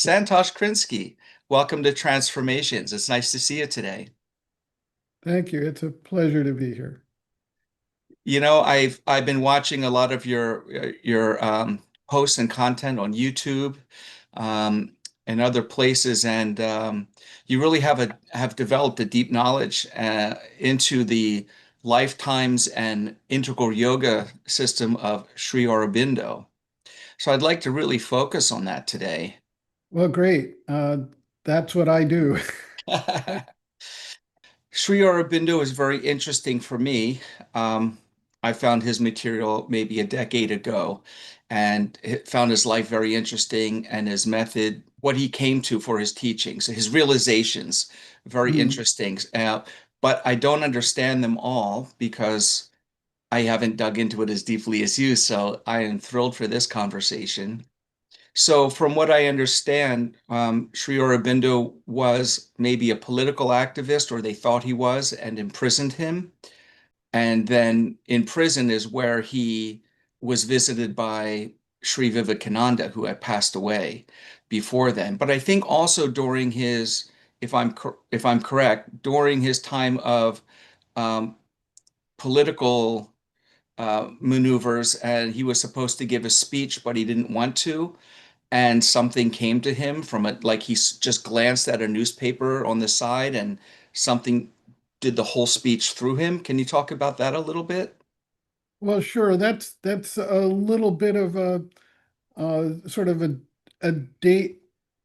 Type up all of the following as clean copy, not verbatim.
Santosh Krinsky, welcome to Transformations. It's nice to see you today. Thank you. It's a pleasure to be here. I've been watching a lot of your posts and content on YouTube and other places, and you really have developed a deep knowledge into the lifetimes and integral yoga system of Sri Aurobindo. So I'd like to really focus on that today. Well, great. That's what I do. Sri Aurobindo is very interesting for me. Um, I found his material maybe a decade ago and found his life very interesting and his method, what he came to for his teachings, his realizations, very Mm. interesting. But I don't understand them all because I haven't dug into it as deeply as you. So I am thrilled for this conversation. So, from what I understand, Sri Aurobindo was maybe a political activist, or they thought he was, and imprisoned him. And then in prison is where he was visited by Sri Vivekananda, who had passed away before then. But I think also during his, if I'm correct, during his time of um, political maneuvers, and he was supposed to give a speech, but he didn't want to and something came to him from it, like just glanced at a newspaper on the side and something did the whole speech through him. Can you talk about that a little bit? Well, sure. That's a little bit of a sort of a date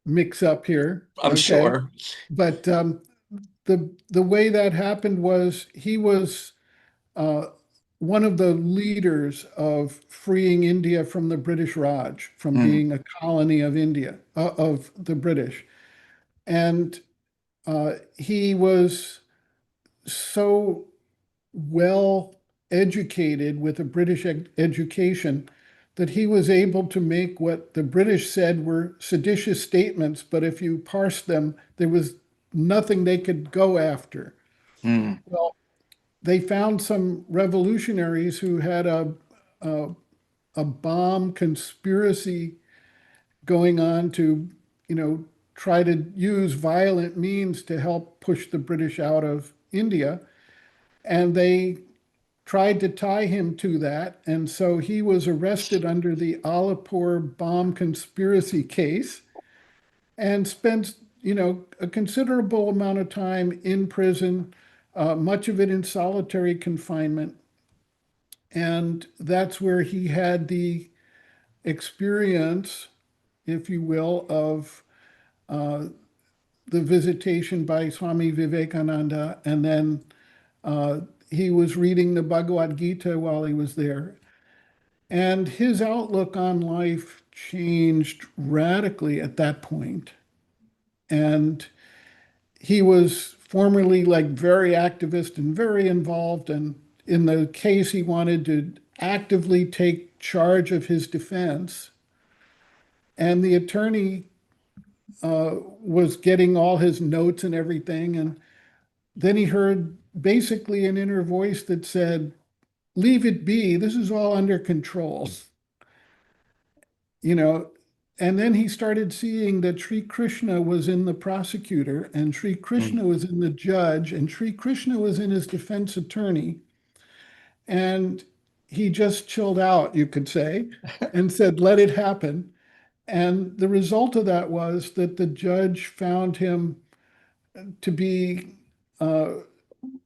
mix up here. I'm Okay. sure. But the way that happened was he was uh, one of the leaders of freeing India from the British Raj, from Mm, being a colony of India, of the British. And he was so well educated with a British education that he was able to make what the British said were seditious statements, but if you parsed them, there was nothing they could go after. mm, Well, they found some revolutionaries who had a, a bomb conspiracy going on to, you know, try to use violent means to help push the British out of India. And they tried to tie him to that. And so he was arrested under the Alipur bomb conspiracy case and spent, a considerable amount of time in prison, much of it in solitary confinement. And that's where he had the experience, if you will, of uh, the visitation by Swami Vivekananda. And then uh, he was reading the Bhagavad Gita while he was there. And his outlook on life changed radically at that point. And he was formerly like very activist and very involved. And in the case, he wanted to actively take charge of his defense. And the attorney was getting all his notes and everything. And then he heard basically an inner voice that said, "Leave it be. This is all under control." you know, and then he started seeing that Sri Krishna was in the prosecutor, and Sri mm. Krishna was in the judge, and Sri Krishna was in his defense attorney. And he just chilled out, you could say, and said, "Let it happen." And the result of that was that the judge found him to be uh,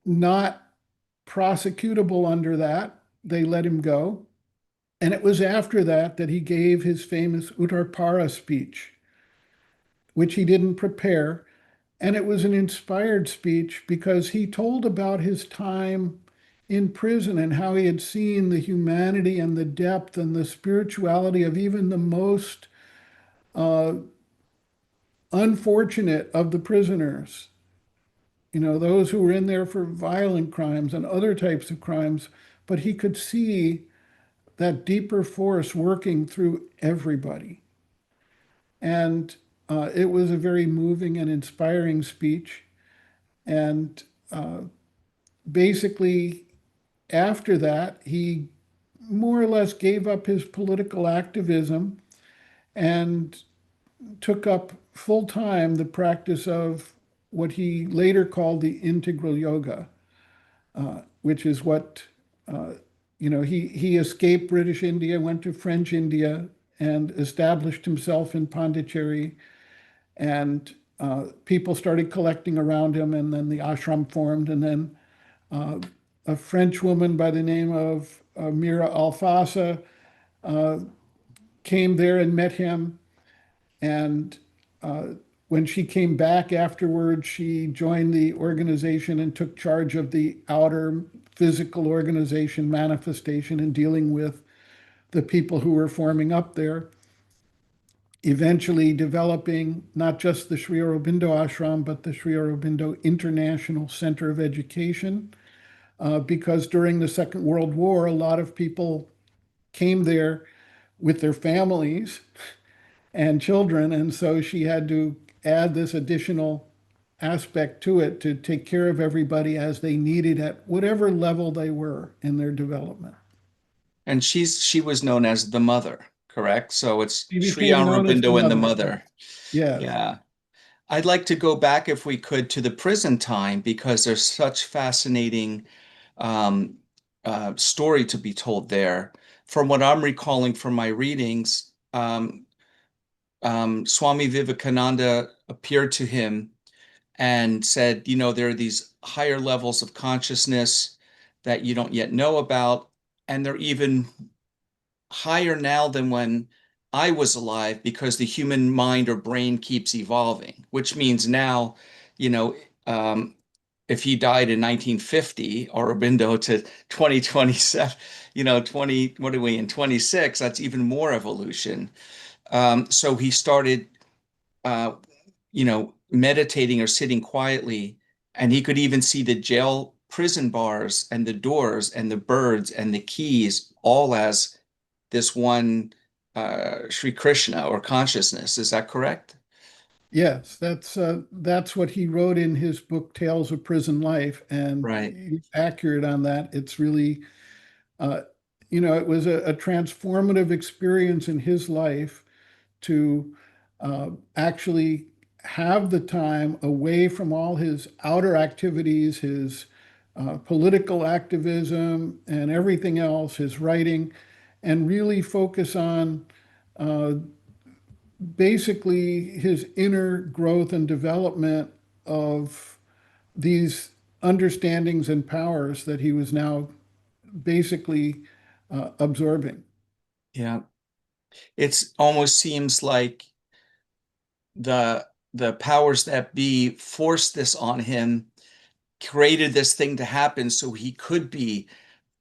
not prosecutable under that. They let him go. And it was after that that he gave his famous Uttarpara speech, which he didn't prepare. And it was an inspired speech because he told about his time in prison and how he had seen the humanity and the depth and the spirituality of even the most uh, unfortunate of the prisoners. Those who were in there for violent crimes and other types of crimes. But he could see that deeper force working through everybody. And it was a very moving and inspiring speech. And basically, after that, he more or less gave up his political activism and took up full time the practice of what he later called the integral yoga, which is what he escaped British India, went to French India, and established himself in Pondicherry. And people started collecting around him, and then the ashram formed. And then a French woman by the name of Mira Alfasa came there and met him. And uh, when she came back afterwards, she joined the organization and took charge of the outer physical organization manifestation and dealing with the people who were forming up there, eventually developing not just the Sri Aurobindo ashram, but the Sri Aurobindo International Center of Education. Because during the Second World War, a lot of people came there with their families and children. And so she had to add this additional aspect to it to take care of everybody as they needed at whatever level they were in their development. And she was known as the mother, correct? So it's She Sri became known as the Aurobindo and the mother. mother. Yes. Yeah. I'd like to go back, if we could, to the prison time because there's such fascinating um, story to be told there. From what I'm recalling from my readings, Swami Vivekananda appeared to him and said, there are these higher levels of consciousness that you don't yet know about, and they're even higher now than when I was alive because the human mind or brain keeps evolving, which means now, you know, um, if he died in 1950, Aurobindo to 2027, 20, what are we in 26? That's even more evolution. So he started, uh, meditating or sitting quietly, and he could even see the jail prison bars and the doors and the birds and the keys all as this one Sri Krishna or consciousness. Is that correct? Yes, that's what he wrote in his book Tales of Prison Life, and Right. he's accurate on that. It's really, uh, it was a transformative experience in his life to actually have the time away from all his outer activities, his political activism, and everything else, his writing, and really focus on uh, basically his inner growth and development of these understandings and powers that he was now basically absorbing. Yeah. It's almost seems like the the powers that be forced this on him, created this thing to happen so he could be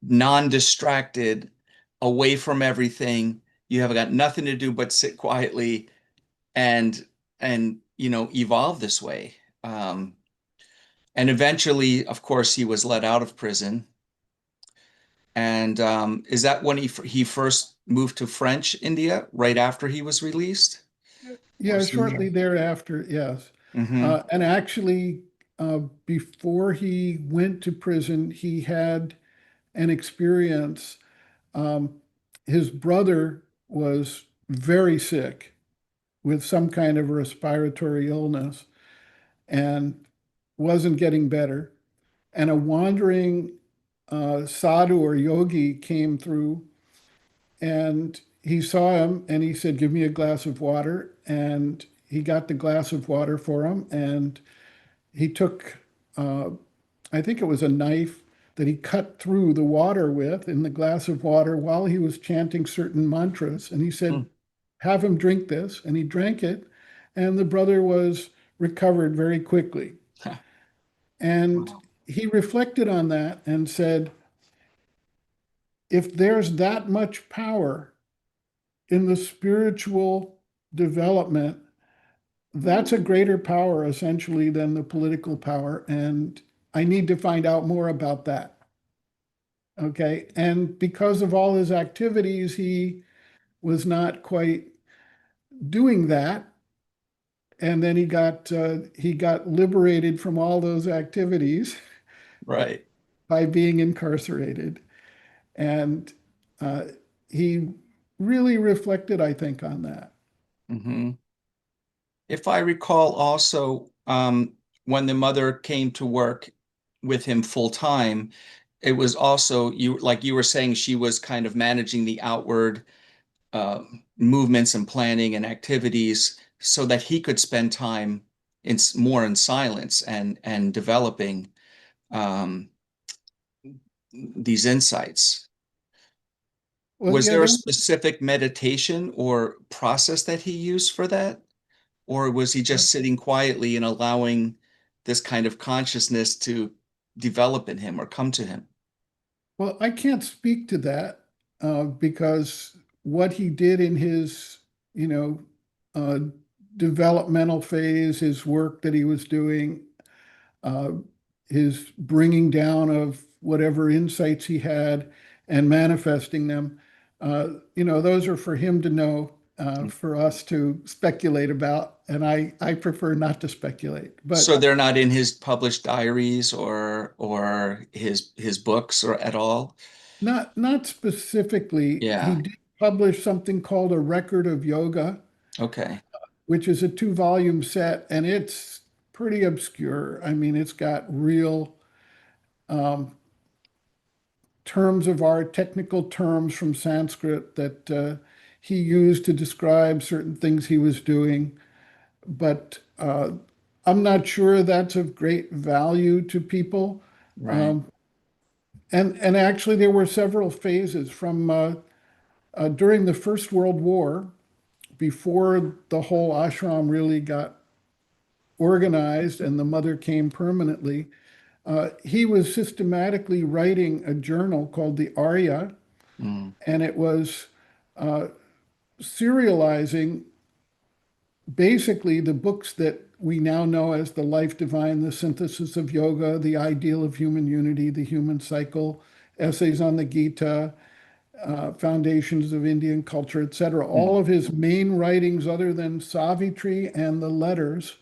non-distracted, away from everything. You have got nothing to do but sit quietly and evolve this way. And eventually, of course, he was let out of prison. And is that when he first moved to French India, right after he was released, or Yeah, shortly sooner? thereafter, yes. Hmm. And actually, before he went to prison, he had an experience. Um, his brother was very sick with some kind of respiratory illness and wasn't getting better. And a wandering sadhu or yogi came through and he saw him and he said, "Give me a glass of water." And he got the glass of water for him. And he took, uh, I think it was a knife that he cut through the water with in the glass of water while he was chanting certain mantras. And he said, "Have him drink this." And he drank it. And the brother was recovered very quickly. And Wow. he reflected on that and said, if there's that much power in the spiritual development, that's a greater power essentially than the political power. And I need to find out more about that. Okay. And because of all his activities, he was not quite doing that. And then he got liberated from all those activities Right. by being incarcerated. And uh, he really reflected, I think, on that. Hmm. If I recall also, when the mother came to work with him full time, it was also you like you were saying she was kind of managing the outward uh, movements and planning and activities so that he could spend time more in silence and developing um, these insights. Well, Was yeah, there a specific meditation or process that he used for that? Or was he just sitting quietly and allowing this kind of consciousness to develop in him or come to him? well, I can't speak to that because what he did in his, you know, uh, developmental phase, his work that he was doing, uh, his bringing down of whatever insights he had and manifesting them, those are for him to know, for us to speculate about. And I prefer not to speculate. So But they're not in his published diaries or his books or at all? not specifically. He Yeah. did publish something called A Record of Yoga, Okay. which is a two-volume set, and it's pretty obscure. I mean, it's got real um, terms of art, technical terms from Sanskrit that he used to describe certain things he was doing. But I'm not sure that's of great value to people. Right. Um, and actually, there were several phases from during the First World War, before the whole ashram really got organized and the mother came permanently. He was systematically writing a journal called the Arya, Mm, and it was uh, serializing basically the books that we now know as the Life Divine, the Synthesis of Yoga, the Ideal of Human Unity, the Human Cycle, Essays on the Gita, Foundations of Indian Culture, etc. All mm, of his main writings, other than Savitri and the letters,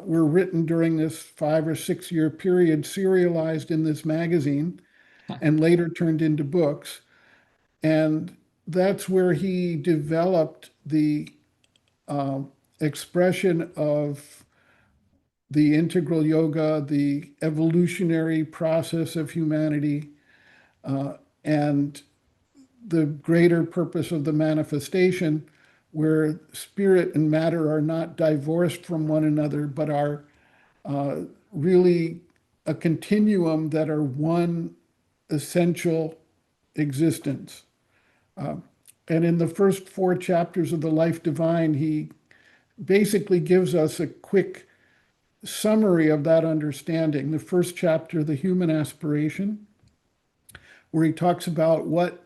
were written during this 5 or 6 year period, serialized in this magazine, and later turned into books. And that's where he developed the expression of the integral yoga, the evolutionary process of humanity, and the greater purpose of the manifestation, where spirit and matter are not divorced from one another, but are really a continuum that are one essential existence. And in the first 4 chapters of the Life Divine, he basically gives us a quick summary of that understanding. The first chapter, The Human Aspiration, where he talks about what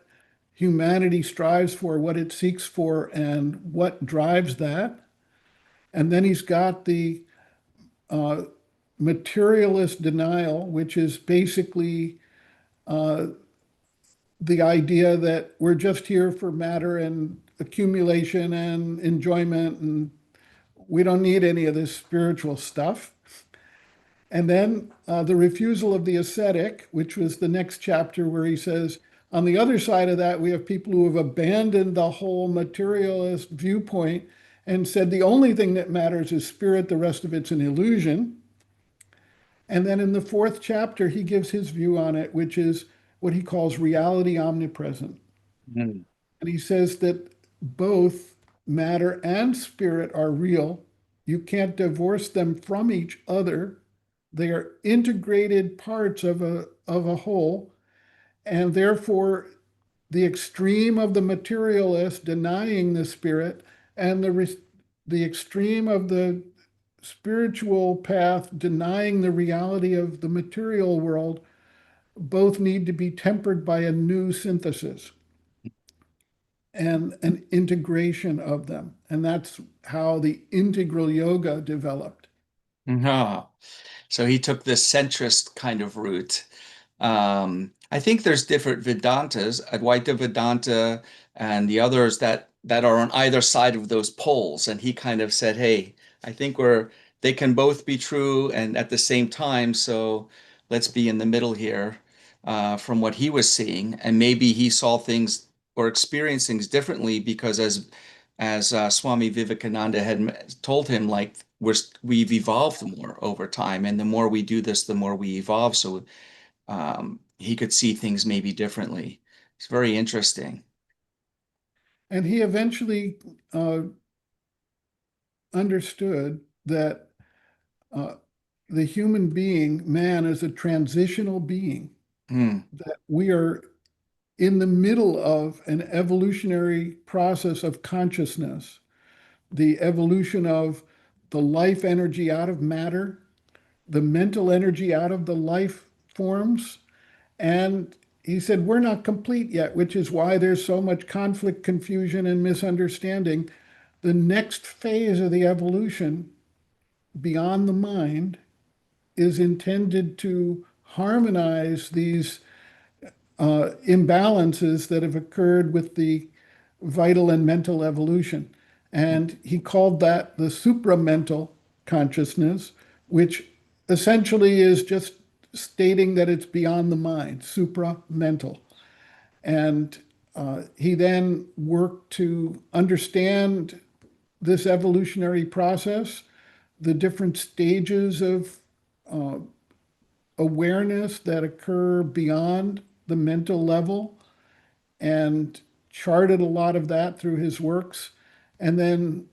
humanity strives for, what it seeks for, and what drives that. And then he's got the uh, materialist denial, which is basically the idea that we're just here for matter and accumulation and enjoyment, and we don't need any of this spiritual stuff. And then the refusal of the ascetic, which was the next chapter, where he says, on the other side of that, we have people who have abandoned the whole materialist viewpoint and said the only thing that matters is spirit, the rest of it's an illusion. And then in the fourth chapter, he gives his view on it, which is what he calls reality omnipresent. mm, And he says that both matter and spirit are real. You can't divorce them from each other. They are integrated parts of a whole. And therefore, the extreme of the materialist denying the spirit and the extreme of the spiritual path denying the reality of the material world both need to be tempered by a new synthesis and an integration of them. And that's how the integral yoga developed. no. So he took this centrist kind of route. I think there's different Vedantas, Advaita Vedanta, and the others that are on either side of those poles. And he kind of said, "Hey, I think they can both be true and at the same time. So let's be in the middle here." From what he was seeing, and maybe he saw things or experienced things differently because as as Swami Vivekananda had told him, like we've evolved more over time, and the more we do this, the more we evolve. So he could see things maybe differently. It's very interesting. And he eventually understood that uh, the human being, man, is a transitional being, Hmm. that we are in the middle of an evolutionary process of consciousness, the evolution of the life energy out of matter, the mental energy out of the life forms. And he said, we're not complete yet, which is why there's so much conflict, confusion, and misunderstanding. The next phase of the evolution beyond the mind is intended to harmonize these imbalances that have occurred with the vital and mental evolution. And he called that the supramental consciousness, which essentially is just stating that it's beyond the mind, supramental. And he then worked to understand this evolutionary process, the different stages of awareness that occur beyond the mental level, and charted a lot of that through his works, and then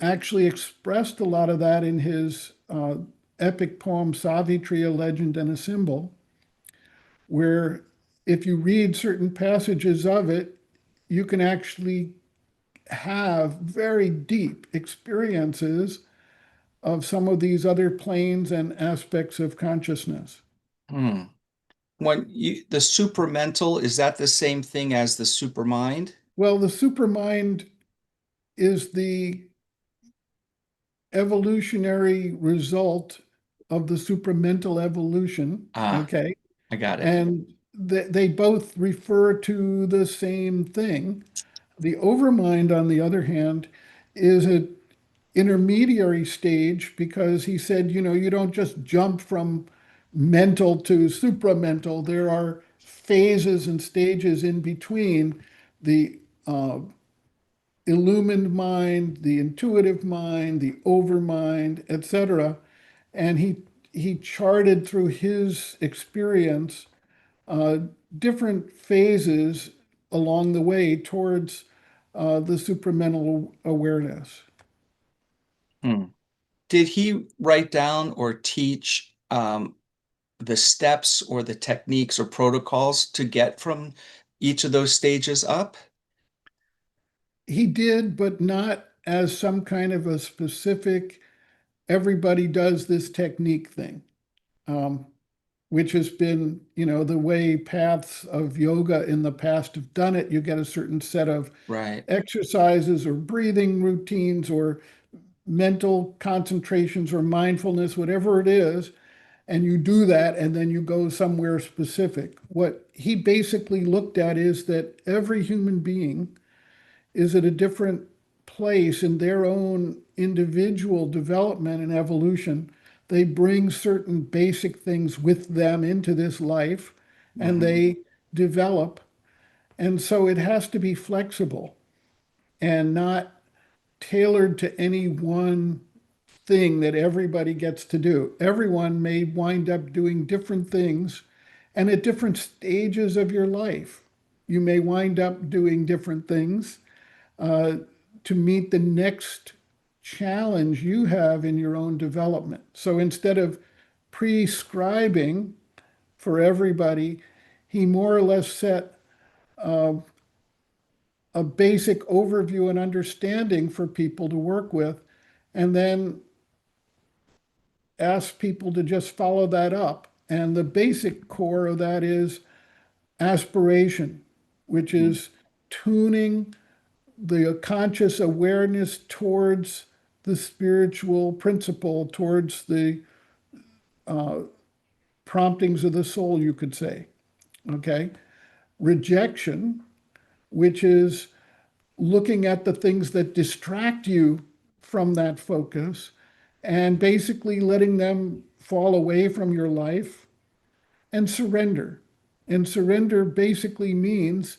actually expressed a lot of that in his epic poem Savitri, a Legend and a Symbol, where if you read certain passages of it, you can actually have very deep experiences of some of these other planes and aspects of consciousness. Hmm. The supramental, is that the same thing as the supermind? Well, the supermind is the evolutionary result of the supramental evolution. Ah, Okay. I got it. And they both refer to the same thing. The overmind, on the other hand, is an intermediary stage because he said, you don't just jump from mental to supramental. There are phases and stages in between the illumined mind, the intuitive mind, the overmind, etc. And he charted through his experience uh, different phases along the way towards the supramental awareness. Hmm. Did he write down or teach the steps or the techniques or protocols to get from each of those stages up? He did, but not as some kind of a specific, everybody does this technique thing. Um, which has been, the way paths of yoga in the past have done it. You get a certain set of Right. exercises or breathing routines or mental concentrations or mindfulness, whatever it is, and you do that and then you go somewhere specific. What he basically looked at is that every human being is at a different place in their own individual development and evolution. They bring certain basic things with them into this life and Hmm. they develop. And so it has to be flexible and not tailored to any one thing that everybody gets to do. Everyone may wind up doing different things, and at different stages of your life, you may wind up doing different things uh, to meet the next challenge you have in your own development. So instead of prescribing for everybody, he more or less set a basic overview and understanding for people to work with, and then ask people to just follow that up. And the basic core of that is aspiration, which is tuning the conscious awareness towards the spiritual principle, towards the promptings of the soul, you could say. Okay. Rejection, which is looking at the things that distract you from that focus and basically letting them fall away from your life. And surrender. And surrender basically means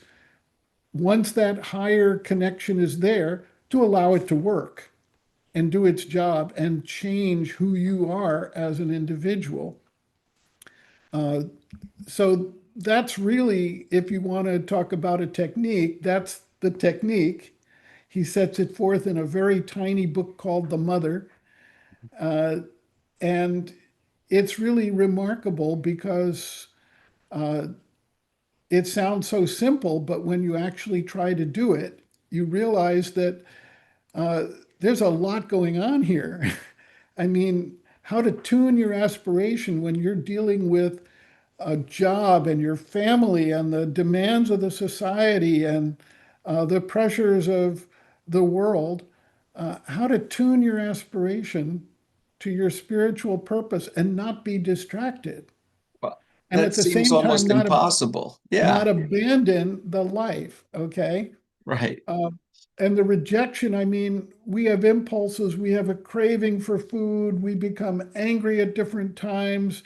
once that higher connection is there, to allow it to work and do its job and change who you are as an individual. Uh, so that's really, if you want to talk about a technique, that's the technique. He sets it forth in a very tiny book called The Mother. Uh, and it's really remarkable because uh, it sounds so simple, but when you actually try to do it, you realize that uh, there's a lot going on here. I mean, how to tune your aspiration when you're dealing with a job and your family and the demands of the society and the pressures of the world, how to tune your aspiration to your spiritual purpose and not be distracted. Well, And that at the seems same time, almost impossible. Yeah, not abandon the life, okay? right. Uh, and the rejection, I mean, we have impulses, we have a craving for food, we become angry at different times.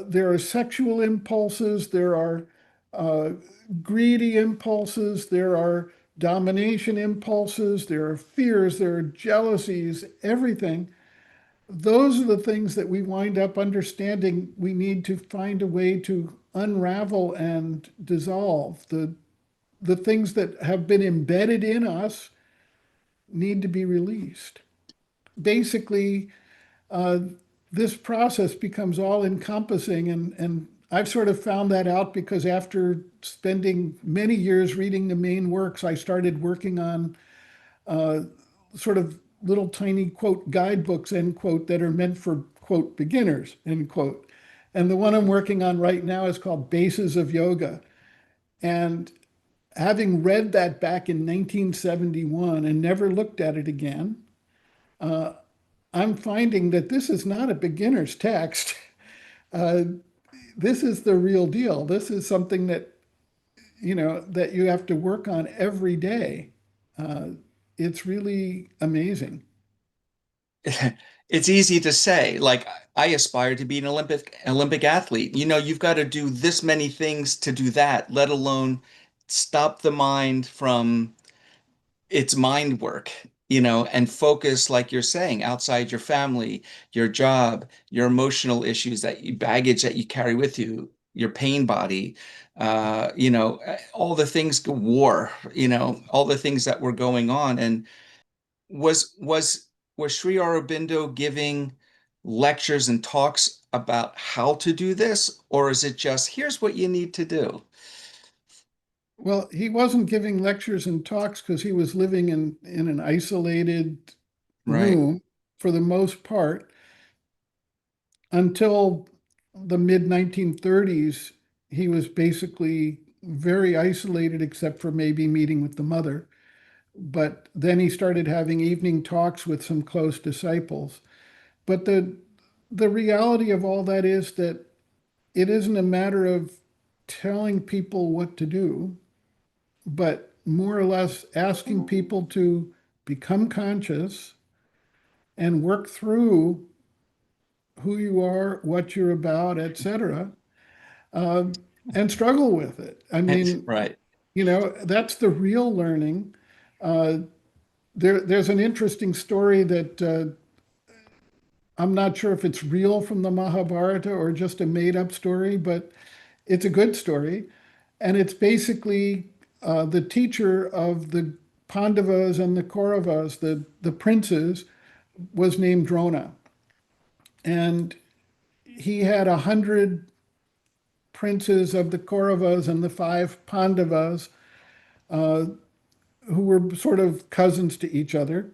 There are sexual impulses, there are uh, greedy impulses, there are domination impulses, there are fears, there are jealousies, everything. Those are the things that we wind up understanding we need to find a way to unravel and dissolve. The things that have been embedded in us need to be released. Basically, uh, this process becomes all encompassing. And I've sort of found that out because after spending many years reading the main works, I started working on uh, sort of little tiny quote guidebooks, end quote, that are meant for quote beginners, end quote. And the one I'm working on right now is called Bases of Yoga. And having read that back in 1971 and never looked at it again, uh, I'm finding that this is not a beginner's text. Uh, this is the real deal. This is something that, that you have to work on every day. Uh, it's really amazing. It's easy to say, like I aspire to be an Olympic athlete. You've got to do this many things to do that, let alone stop the mind from its mind work, and focus, like you're saying, outside your family, your job, your emotional issues baggage that you carry with you, your pain body, all the things, war, all the things that were going on. And was was was Sri Aurobindo giving lectures and talks about how to do this, or is it just here's what you need to do? Well, he wasn't giving lectures and talks because he was living in an isolated Right. room for the most part until the mid 1930s. He was basically very isolated, except for maybe meeting with the mother. But then he started having evening talks with some close disciples. But the reality of all that is that it isn't a matter of telling people what to do, but more or less asking people to become conscious and work through who you are, what you're about, etc., um, and struggle with it. I mean, Right. that's the real learning. Uh, there's an interesting story that I'm not sure if it's real from the Mahabharata or just a made-up story, but it's a good story. And it's basically the teacher of the Pandavas and the Kauravas, the princes, was named Drona. And he had 100 princes of the Kauravas and the 5 Pandavas uh, who were sort of cousins to each other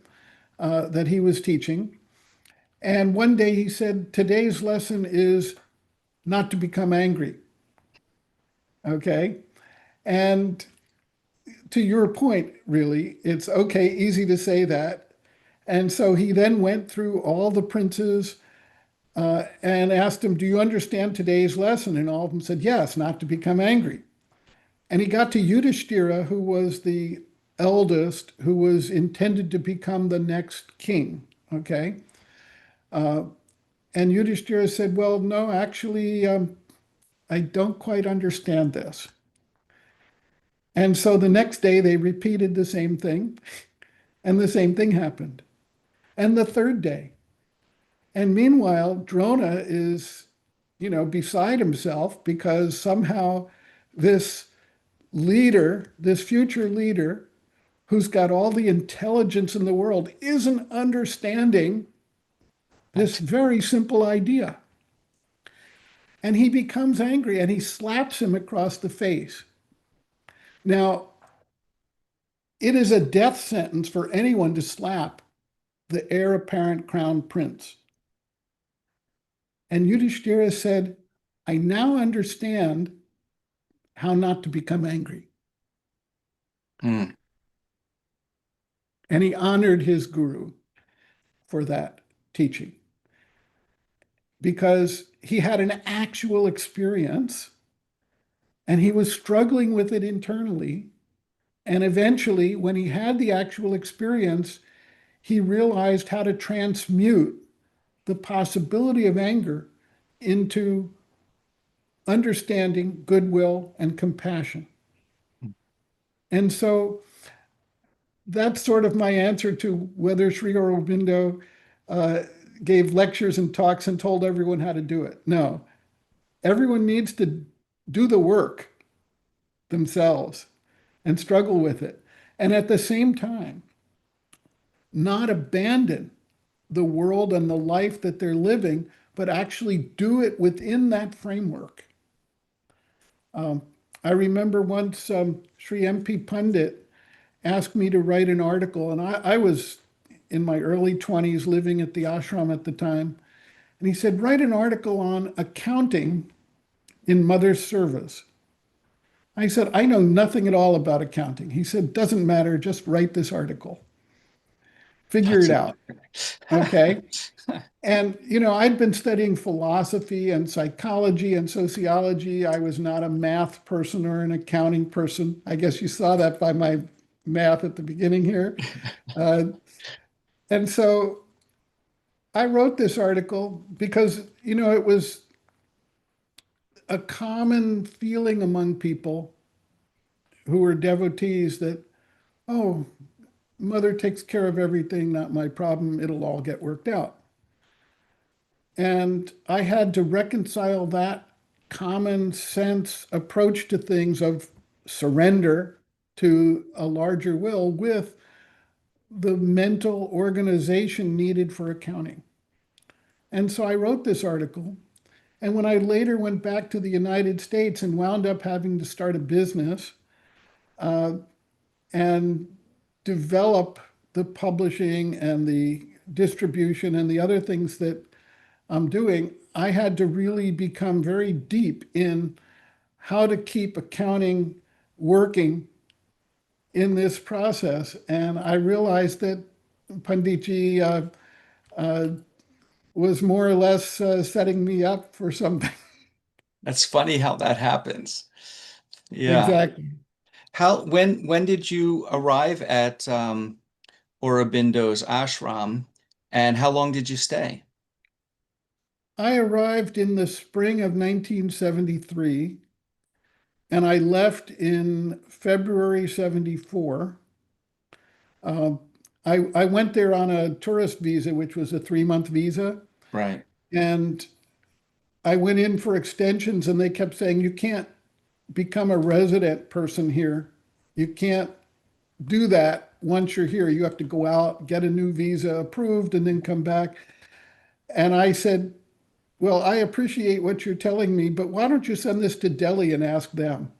that he was teaching. And one day he said, today's lesson is not to become angry. Okay. And to your point, really, it's okay, easy to say that. And so he then went through all the princes and asked them, do you understand today's lesson? And all of them said, yes, not to become angry. And he got to Yudhishthira, who was the eldest, who was intended to become the next king. Okay. Uh, and Yudhishthira said, well, no, actually, I don't quite understand this. And so the next day they repeated the same thing. And the same thing happened. And the third day. And meanwhile, Drona is, beside himself because somehow this leader, this future leader, who's got all the intelligence in the world, isn't understanding this That's, very simple idea. And he becomes angry and he slaps him across the face. Now, it is a death sentence for anyone to slap the heir apparent crown prince. And Yudhishthira said, I now understand how not to become angry. mm, And he honored his guru for that teaching because he had an actual experience and he was struggling with it internally. And eventually, when he had the actual experience, he realized how to transmute the possibility of anger into understanding, goodwill, and compassion. And so that's sort of my answer to whether Sri Aurobindo uh, gave lectures and talks and told everyone how to do it. No, everyone needs to do the work themselves and struggle with it. And at the same time, not abandon the world and the life that they're living, but actually do it within that framework. Um, I remember once Sri M.P. Pundit asked me to write an article, and I was in my early 20s living at the ashram at the time. And he said, write an article on accounting in mother's service. I said, I know nothing at all about accounting. He said, doesn't matter, just write this article. Figure that's it out. Okay. And, I'd been studying philosophy and psychology and sociology. I was not a math person or an accounting person. I guess you saw that by my math at the beginning here. Uh, and so I wrote this article because, it was a common feeling among people who were devotees that, oh, mother takes care of everything, not my problem. It'll all get worked out. And I had to reconcile that common sense approach to things of surrender to a larger will with the mental organization needed for accounting. And so I wrote this article. And when I later went back to the United States and wound up having to start a business uh, and develop the publishing and the distribution and the other things that I'm doing, I had to really become very deep in how to keep accounting working in this process. And I realized that Panditji uh, was more or less setting me up for something. that's funny how that happens. Yeah. Exactly. When did you arrive at Aurobindo's ashram, and how long did you stay? I arrived in the spring of 1973 and I left in February 74. Um, I went there on a tourist visa, which was a 3-month visa. Right. And I went in for extensions, and they kept saying, you can't become a resident person here. You can't do that once you're here. You have to go out, get a new visa approved, and then come back. And I said, well, I appreciate what you're telling me, but why don't you send this to Delhi and ask them?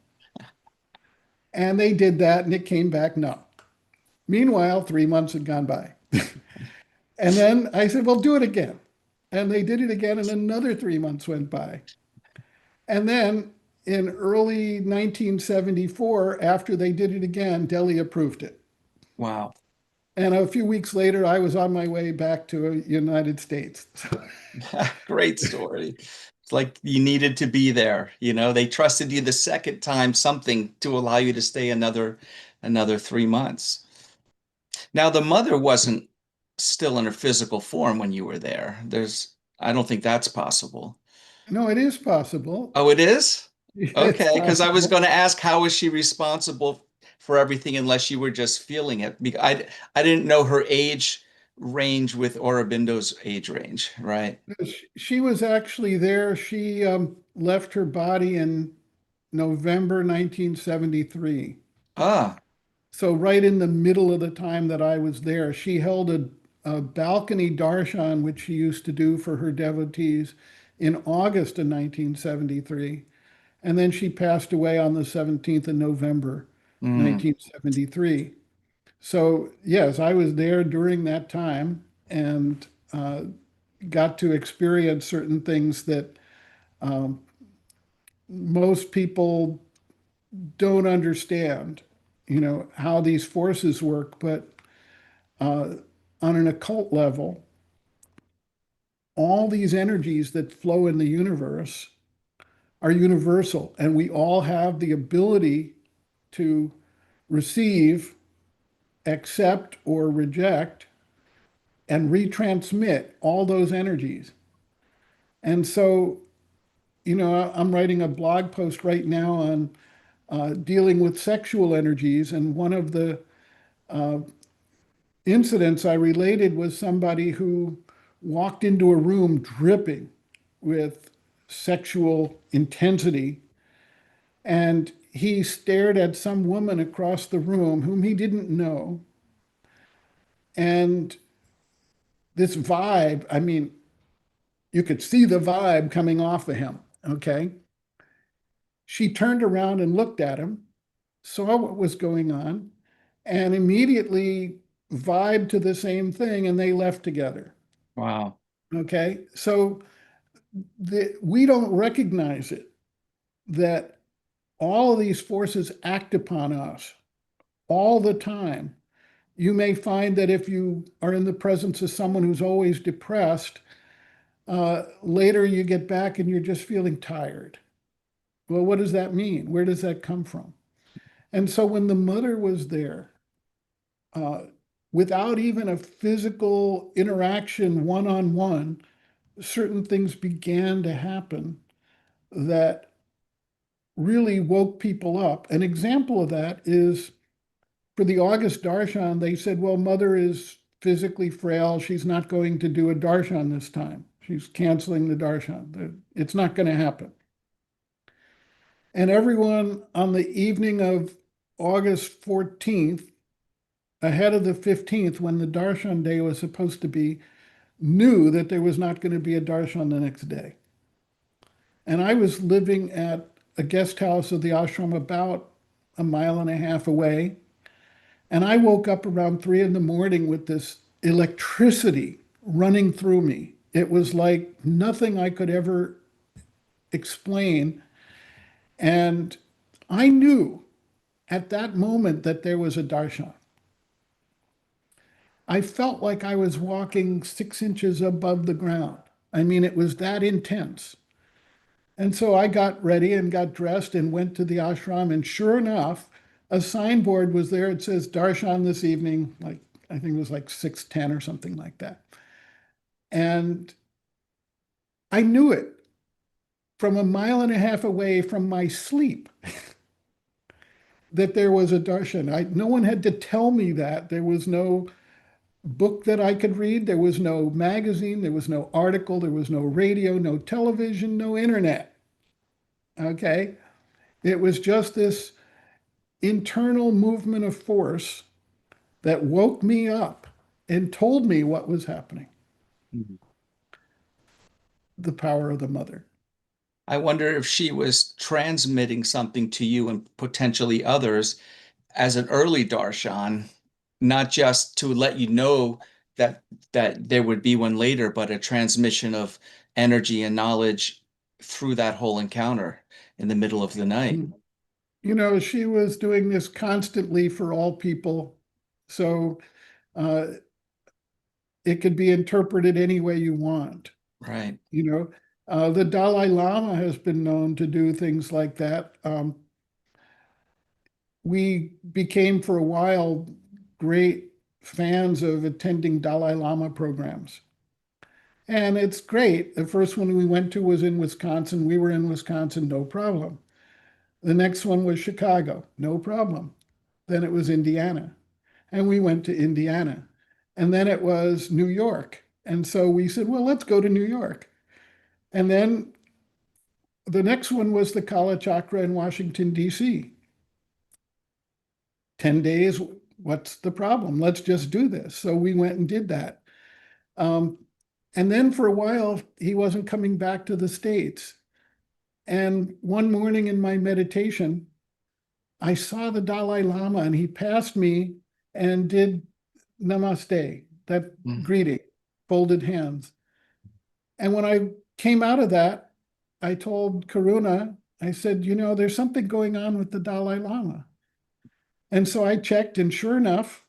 And they did that, and it came back no. Meanwhile, 3 months had gone by. And then I said, well, do it again. And they did it again, and another 3 months went by. And then in early 1974, after they did it again, Delhi approved it. Wow. And a few weeks later, I was on my way back to the United States. Great story. It's like you needed to be there. They trusted you the second time, something to allow you to stay another 3 months. Now, the mother wasn't still in her physical form when you were there. I don't think that's possible. No, it is possible. Oh, it is? It's Okay, because I was possible. going to ask, how is she responsible for everything unless you were just feeling it. I didn't know her age range with Aurobindo's age range, right? She was actually there. She left her body in November 1973. Ah, So right in the middle of the time that I was there, she held a balcony darshan, which she used to do for her devotees in August of 1973. And then she passed away on the 17th of November, mm, 1973. So yes, I was there during that time and got to experience certain things that um, most people don't understand, how these forces work. But uh, on an occult level, all these energies that flow in the universe are universal, and we all have the ability to receive, accept, or reject and retransmit all those energies. And so, I'm writing a blog post right now on dealing with sexual energies, and one of the uh, incidents I related was somebody who walked into a room dripping with sexual intensity, and he stared at some woman across the room whom he didn't know. And this vibe, I mean, you could see the vibe coming off of him. Okay. She turned around and looked at him, saw what was going on, and immediately vibed to the same thing, and they left together. wow. Okay. So we don't recognize it, that all of these forces act upon us all the time. You may find that if you are in the presence of someone who's always depressed, later you get back and you're just feeling tired. Well, what does that mean? Where does that come from? And so when the mother was there, uh, without even a physical interaction one on one, certain things began to happen that really woke people up. An example of that is for the August Darshan, they said, well, mother is physically frail. She's not going to do a Darshan this time. She's canceling the Darshan. It's not going to happen. And everyone on the evening of August 14th, ahead of the 15th, when the Darshan day was supposed to be, knew that there was not going to be a Darshan the next day. And I was living at a guest house of the ashram about a mile and a half away. And I woke up around 3 in the morning with this electricity running through me. It was like nothing I could ever explain. And I knew at that moment that there was a darshan. I felt like I was walking 6 inches above the ground. I mean, it was that intense. And so I got ready and got dressed and went to the ashram. And sure enough, a signboard was there. It says Darshan this evening, like I think it was like 6:10 or something like that. And I knew it from a mile and a half away from my sleep that there was a darshan. No one had to tell me that. There was no book that I could read. There was no magazine. There was no article. There was no radio, no television, no internet. Okay. It was just this internal movement of force that woke me up and told me what was happening. Mhm. The power of the mother. I wonder if she was transmitting something to you and potentially others as an early darshan, not just to let you know that there would be one later, but a transmission of energy and knowledge through that whole encounter in the middle of the night. She was doing this constantly for all people. So uh, it could be interpreted any way you want. Right. You know, the Dalai Lama has been known to do things like that. We became for a while great fans of attending Dalai Lama programs. And it's great. The first one we went to was in Wisconsin. We were in Wisconsin, no problem. The next one was Chicago, no problem. then it was Indiana. And we went to Indiana. And then it was New York. And so we said, well, let's go to New York. And then the next one was the Kala Chakra in Washington, D.C. 10 days, what's the problem? Let's just do this. So we went and did that. Um, and then for a while, he wasn't coming back to the States. And one morning in my meditation, I saw the Dalai Lama and he passed me and did namaste, that Mm. greeting, folded hands. And when I came out of that, I told Karuna, I said, you know, there's something going on with the Dalai Lama. And so I checked, and sure enough,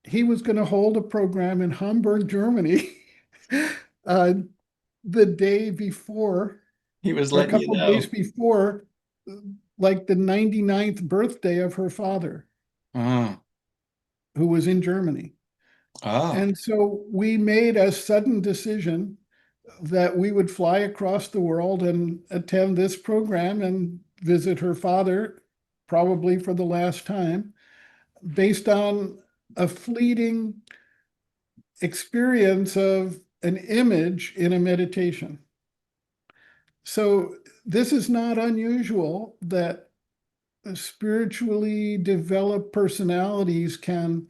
he was going to hold a program in Hamburg, Germany, uh, the day before, He was or a letting you couple of days know. before, like the 99th birthday of her father, Oh, who was in Germany. oh. And so we made a sudden decision that we would fly across the world and attend this program and visit her father, probably for the last time, based on a fleeting experience of an image in a meditation. So this is not unusual that spiritually developed personalities can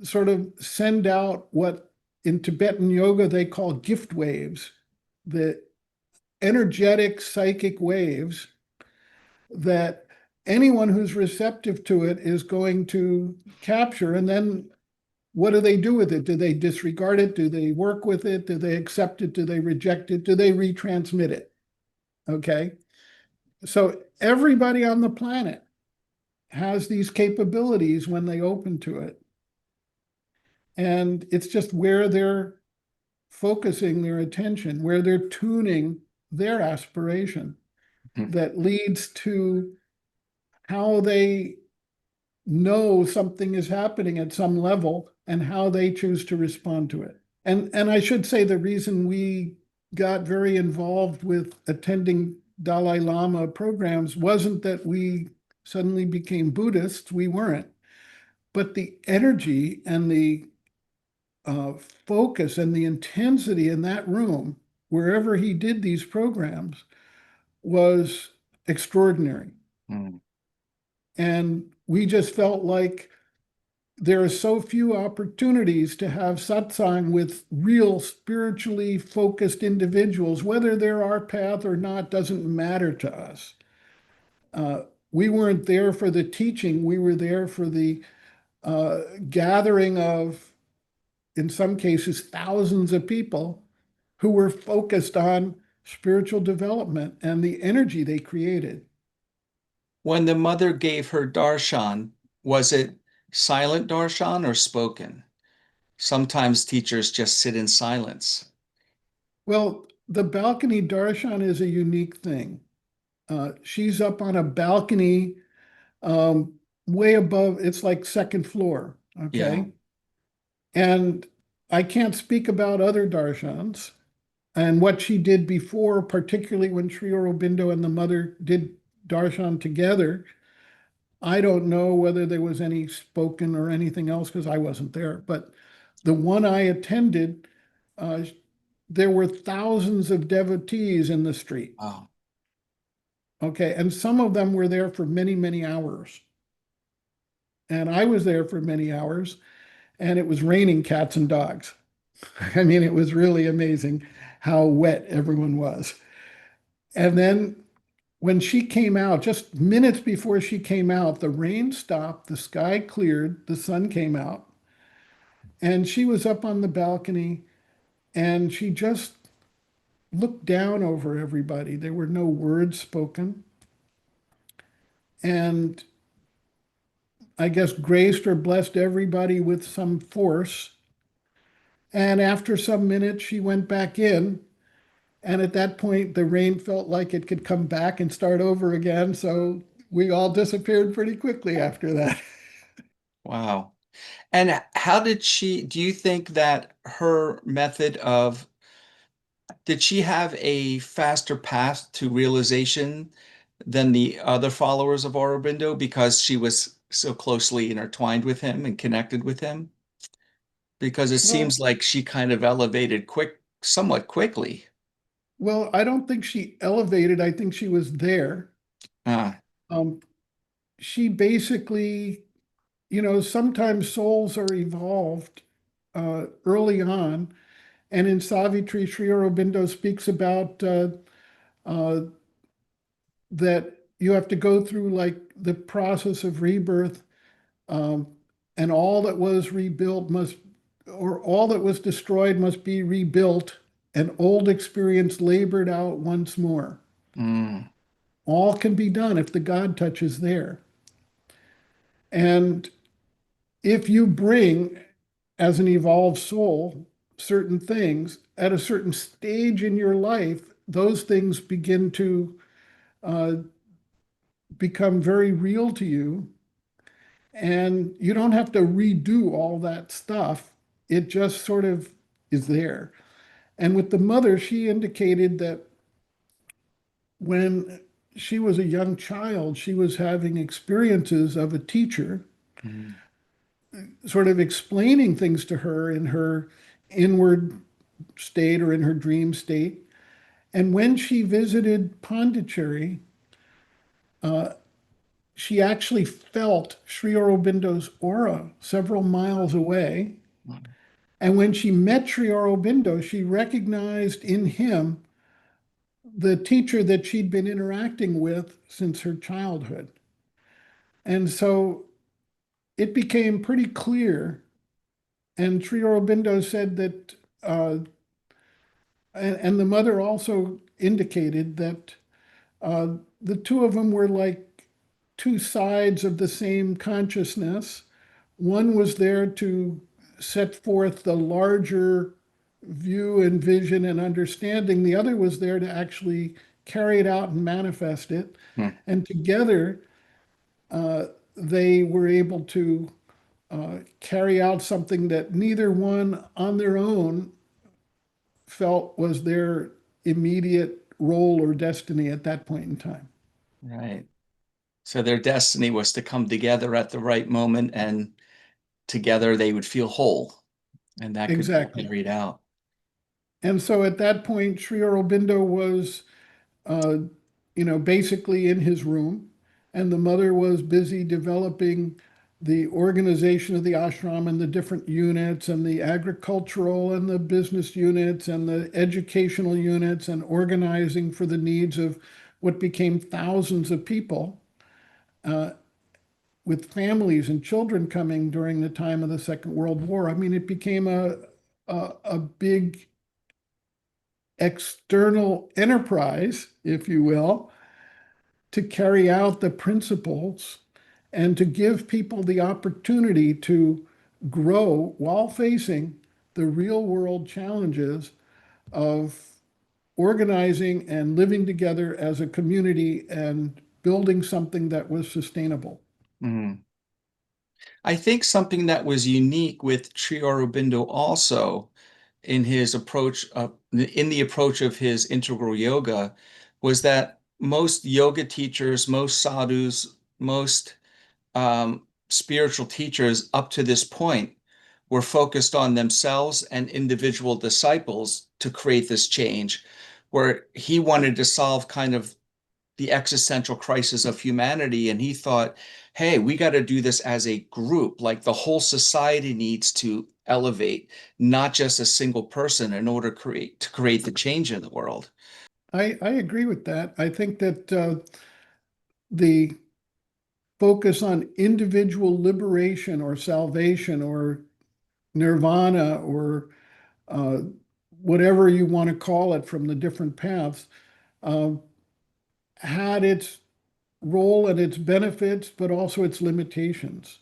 sort of send out what in Tibetan yoga they call gift waves, the energetic psychic waves that anyone who's receptive to it is going to capture. And then what do they do with it? Do they disregard it? Do they work with it? Do they accept it? Do they reject it? Do they retransmit it? Okay. So everybody on the planet has these capabilities when they open to it. And it's just where they're focusing their attention, where they're tuning their aspiration Hmm. that leads to how they know something is happening at some level and how they choose to respond to it. And I should say the reason we got very involved with attending Dalai Lama programs wasn't that we suddenly became Buddhists. We weren't. But the energy and the focus and the intensity in that room, wherever he did these programs, was extraordinary. Hmm. And we just felt like there are so few opportunities to have satsang with real spiritually focused individuals. Whether they're our path or not doesn't matter to us. Uh, we weren't there for the teaching, we were there for the gathering of, in some cases, thousands of people who were focused on spiritual development and the energy they created. When the mother gave her darshan, was it silent darshan or spoken? Sometimes teachers just sit in silence. Well, the balcony darshan is a unique thing. She's up on a balcony um, way above, it's like second floor, Yeah. okay? And I can't speak about other darshans and what she did before, particularly when Sri Aurobindo and the mother did darshan together. I don't know whether there was any spoken or anything else because I wasn't there. But the one I attended, uh, there were thousands of devotees in the street. Oh, Okay. And some of them were there for many, many hours. And I was there for many hours, and it was raining cats and dogs. I mean, it was really amazing how wet everyone was. And then when she came out, just minutes before she came out, the rain stopped, the sky cleared, the sun came out, and she was up on the balcony and she just looked down over everybody. There were no words spoken. And I guess graced or blessed everybody with some force. And after some minutes, she went back in. And at that point, the rain felt like it could come back and start over again. So we all disappeared pretty quickly after that. wow. And how did she, do you think that her method of, did she have a faster path to realization than the other followers of Aurobindo because she was so closely intertwined with him and connected with him? Because it Well, seems like she kind of elevated somewhat quickly. well, I don't think she elevated. I think she was there. Ah, Um, she basically, sometimes souls are evolved early on. And in Savitri, Sri Aurobindo speaks about uh, that you have to go through like the process of rebirth, um, and all that was rebuilt must, or all that was destroyed must be rebuilt, and old experience labored out once more. mm, All can be done if the God touch is there. And if you bring, as an evolved soul, certain things at a certain stage in your life, those things begin to uh, become very real to you. And you don't have to redo all that stuff. It just sort of is there. And with the mother, she indicated that when she was a young child, she was having experiences of a teacher mm, sort of explaining things to her in her inward state or in her dream state. And when she visited Pondicherry, she actually felt Sri Aurobindo's aura several miles away. mm, And when she met Sri Aurobindo, she recognized in him the teacher that she'd been interacting with since her childhood. And so it became pretty clear. And Sri Aurobindo said that, and the mother also indicated that uh, the two of them were like two sides of the same consciousness. One was there to set forth the larger view and vision and understanding. The other was there to actually carry it out and manifest it. mm. And together, uh, they were able to carry out something that neither one on their own felt was their immediate role or destiny at that point in time. Right. So their destiny was to come together at the right moment, and together they would feel whole, and that could be Exactly. carried out. And so at that point, Sri Aurobindo was, uh, basically in his room, and the mother was busy developing the organization of the ashram and the different units and the agricultural and the business units and the educational units and organizing for the needs of what became thousands of people, with families and children coming during the time of the Second World War. I mean, it became a big external enterprise, if you will, to carry out the principles and to give people the opportunity to grow while facing the real world challenges of organizing and living together as a community and building something that was sustainable. Mm. I think something that was unique with Sri Aurobindo also in his approach in the approach of his integral yoga was that most yoga teachers, most sadhus, most spiritual teachers up to this point were focused on themselves and individual disciples to create this change, where he wanted to solve kind of the existential crisis of humanity. And he thought, hey, we got to do this as a group. Like the whole society needs to elevate, not just a single person in order to create the change in the world. I agree with that. I think that the focus on individual liberation or salvation or nirvana or uh, whatever you want to call it from the different paths, uh, had its role and its benefits, but also its limitations.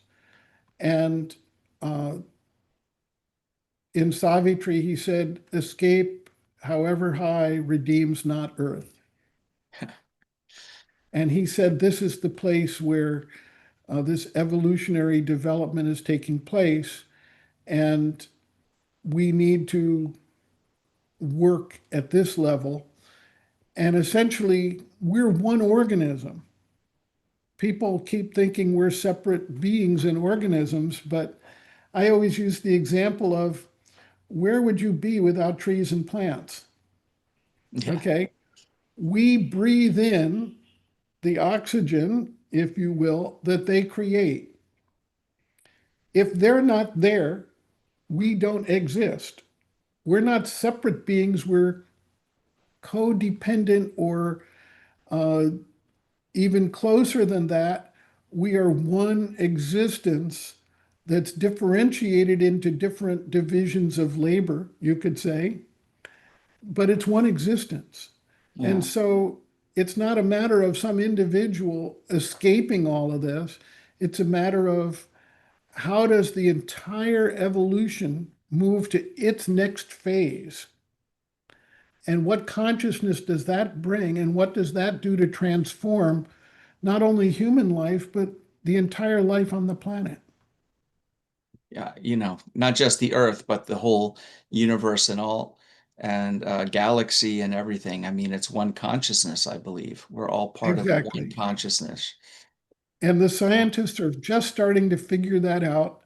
And uh, in Savitri, he said, escape, however high, redeems not earth. And he said, this is the place where this evolutionary development is taking place. And we need to work at this level. And essentially, we're one organism. people keep thinking we're separate beings and organisms, but I always use the example of where would you be without trees and plants? Yeah. Okay. We breathe in the oxygen, if you will, that they create. If they're not there, we don't exist. We're not separate beings, we're codependent or uh, even closer than that. We are one existence that's differentiated into different divisions of labor, you could say, but it's one existence. And Yeah. so it's not a matter of some individual escaping all of this. It's a matter of how does the entire evolution move to its next phase? And what consciousness does that bring? And what does that do to transform not only human life, but the entire life on the planet? Yeah. Not just the Earth, but the whole universe and all, and galaxy and everything. I mean, it's one consciousness, I believe. We're all part of one Exactly. consciousness. And the scientists are just starting to figure that out.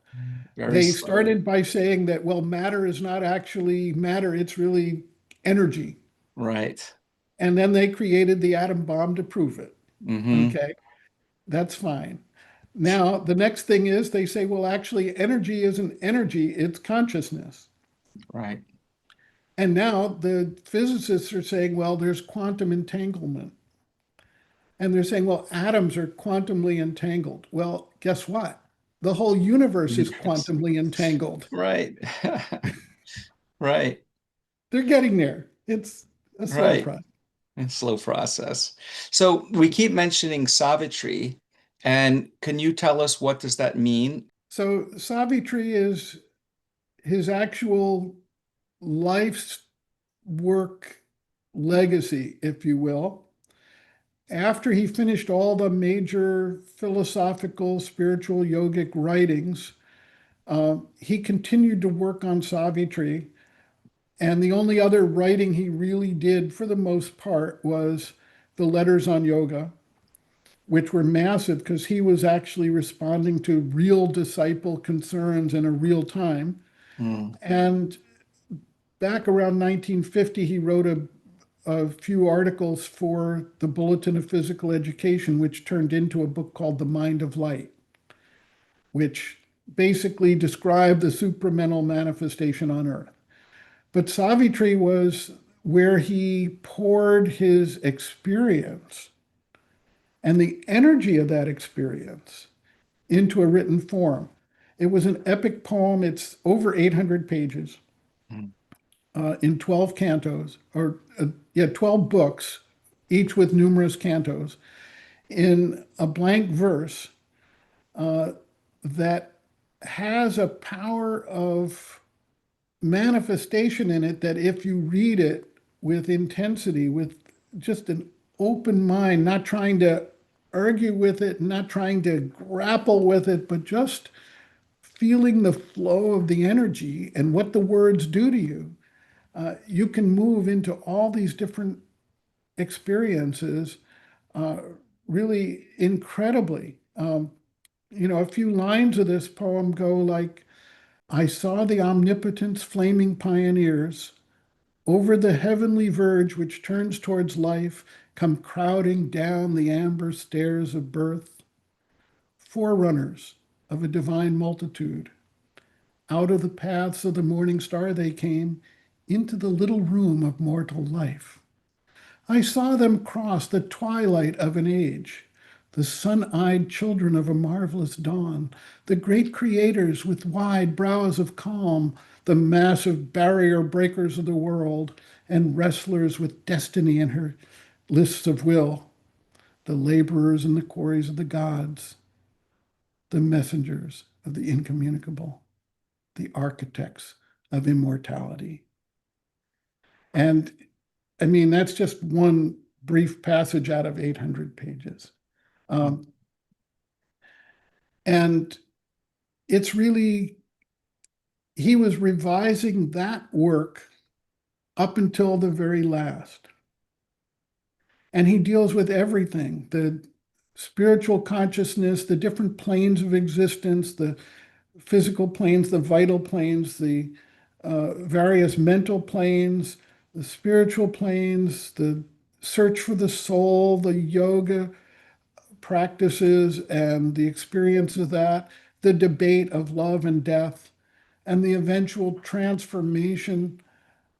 Very They slowly. started by saying that, well, matter is not actually matter, it's really energy. Right. And then they created the atom bomb to prove it. Hmm. Okay, that's fine. Now, the next thing is they say, well, actually, energy isn't energy, it's consciousness. Right. And now the physicists are saying, well, there's quantum entanglement. And they're saying, well, atoms are quantumly entangled. Well, guess what? The whole universe is Universe. quantumly entangled. Right. Right. They're getting there. It's a slow Right. process. And slow process. So we keep mentioning Savitri, and can you tell us what does that mean? So Savitri is his actual life's work legacy, if you will. After he finished all the major philosophical, spiritual, yogic writings, he continued to work on Savitri. And the only other writing he really did, for the most part, was the letters on yoga, which were massive because he was actually responding to real disciple concerns in a real time. Hmm. And back around 1950, he wrote a few articles for the Bulletin of Physical Education, which turned into a book called The Mind of Light, which basically described the supramental manifestation on Earth. But Savitri was where he poured his experience and the energy of that experience into a written form. It was an epic poem. It's over 800 pages Hmm. in 12 cantos, or yeah, 12 books, each with numerous cantos, in a blank verse that has a power of manifestation in it that if you read it with intensity, with just an open mind, not trying to argue with it, not trying to grapple with it, but just feeling the flow of the energy and what the words do to you, you can move into all these different experiences uh, really incredibly. A few lines of this poem go like, I saw the omnipotent's flaming pioneers over the heavenly verge which turns towards life, come crowding down the amber stairs of birth, forerunners of a divine multitude. Out of the paths of the morning star they came, into the little room of mortal life. I saw them cross the twilight of an age, the sun-eyed children of a marvelous dawn, the great creators with wide brows of calm, the massive barrier breakers of the world, and wrestlers with destiny in her lists of will, the laborers in the quarries of the gods, the messengers of the incommunicable, the architects of immortality. And I mean, that's just one brief passage out of 800 pages. Um, and it's really, he was revising that work up until the very last. And he deals with everything, the spiritual consciousness, the different planes of existence, the physical planes, the vital planes, the various mental planes, the spiritual planes, the search for the soul, the yoga practices and the experience of that, the debate of love and death, and the eventual transformation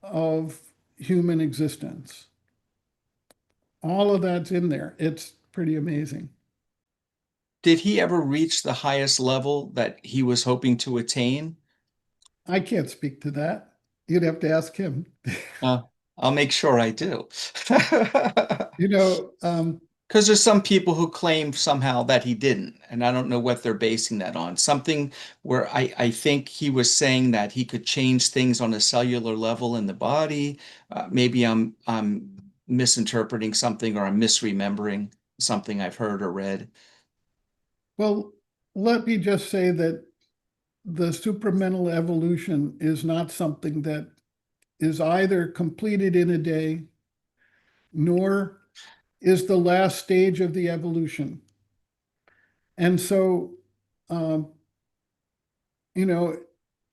of human existence. All of that's in there. It's pretty amazing. Did he ever reach the highest level that he was hoping to attain? I can't speak to that. You'd have to ask him. Uh, I'll make sure I do. You know, Because there's some people who claim somehow that he didn't, and I don't know what they're basing that on. Something where I think he was saying that he could change things on a cellular level in the body. Maybe I'm misinterpreting something or I'm misremembering something I've heard or read. well, let me just say that the supramental evolution is not something that is either completed in a day, nor is the last stage of the evolution. And so, um, you know,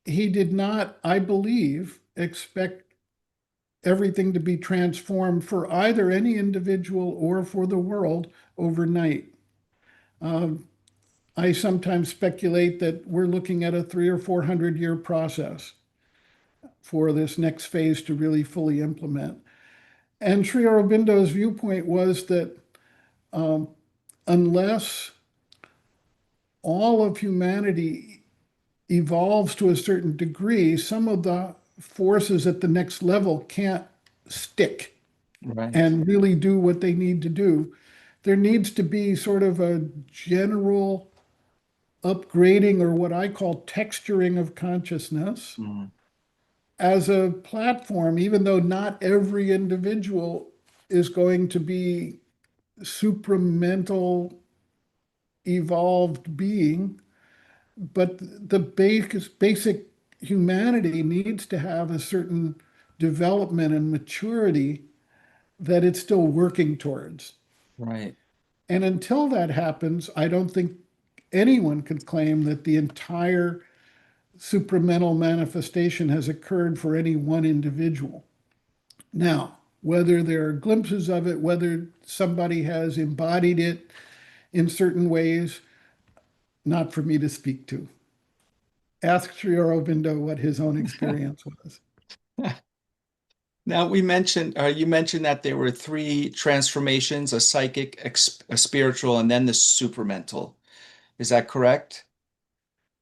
he did not, I believe, expect everything to be transformed for either any individual or for the world overnight. Um, I sometimes speculate that we're looking at a 300 or 400 year process for this next phase to really fully implement. And Sri Aurobindo's viewpoint was that um, unless all of humanity evolves to a certain degree, some of the forces at the next level can't stick Right, and really do what they need to do. There needs to be sort of a general upgrading or what I call texturing of consciousness mm, as a platform, even though not every individual is going to be supramental evolved being, but the basic humanity needs to have a certain development and maturity that it's still working towards. right, And until that happens, I don't think anyone can claim that the entire supramental manifestation has occurred for any one individual. Now, whether there are glimpses of it, whether somebody has embodied it in certain ways, not for me to speak to. Ask Sri Aurobindo what his own experience was. Now you mentioned that there were three transformations, a psychic, a spiritual, and then the supramental. Is that correct?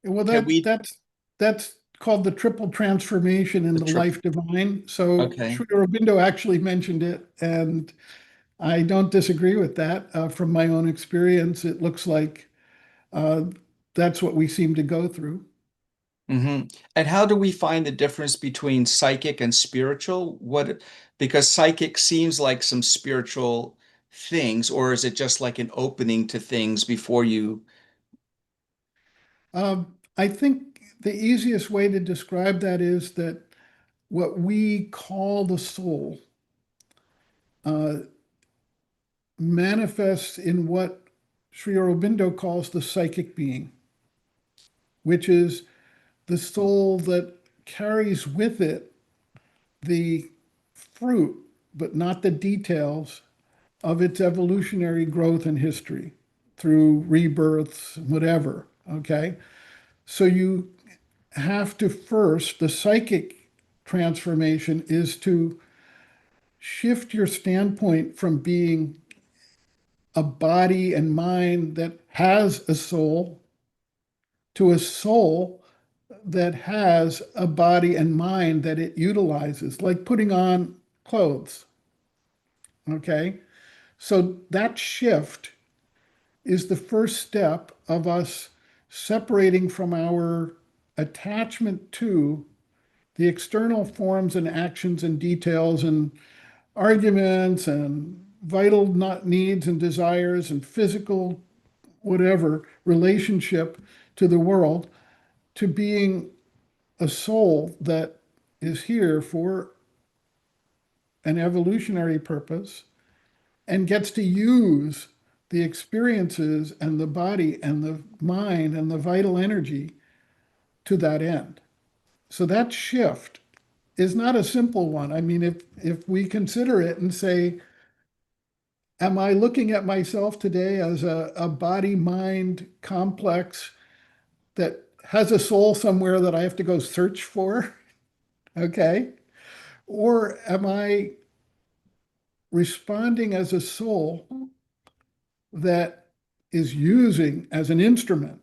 Well, Can we, that's called the triple transformation in the the triple, life divine. So okay. Sri Aurobindo actually mentioned it, and I don't disagree with that. From my own experience, it looks like uh, that's what we seem to go through. Hmm. And how do we find the difference between psychic and spiritual? Because psychic seems like some spiritual things, or is it just like an opening to things before you? I think the easiest way to describe that is that what we call the soul uh, manifests in what Sri Aurobindo calls the psychic being, which is the soul that carries with it the fruit, but not the details of its evolutionary growth and history through rebirths, whatever. Okay. So you have to first, the psychic transformation is to shift your standpoint from being a body and mind that has a soul to a soul that has a body and mind that it utilizes, like putting on clothes. Okay. So that shift is the first step of us separating from our attachment to the external forms and actions and details and arguments and vital not needs and desires and physical whatever relationship to the world to being a soul that is here for an evolutionary purpose and gets to use the experiences and the body and the mind and the vital energy to that end. So that shift is not a simple one. I mean, if we consider it and say, am I looking at myself today as a body mind complex that has a soul somewhere that I have to go search for? Okay. Or am I responding as a soul that is using as an instrument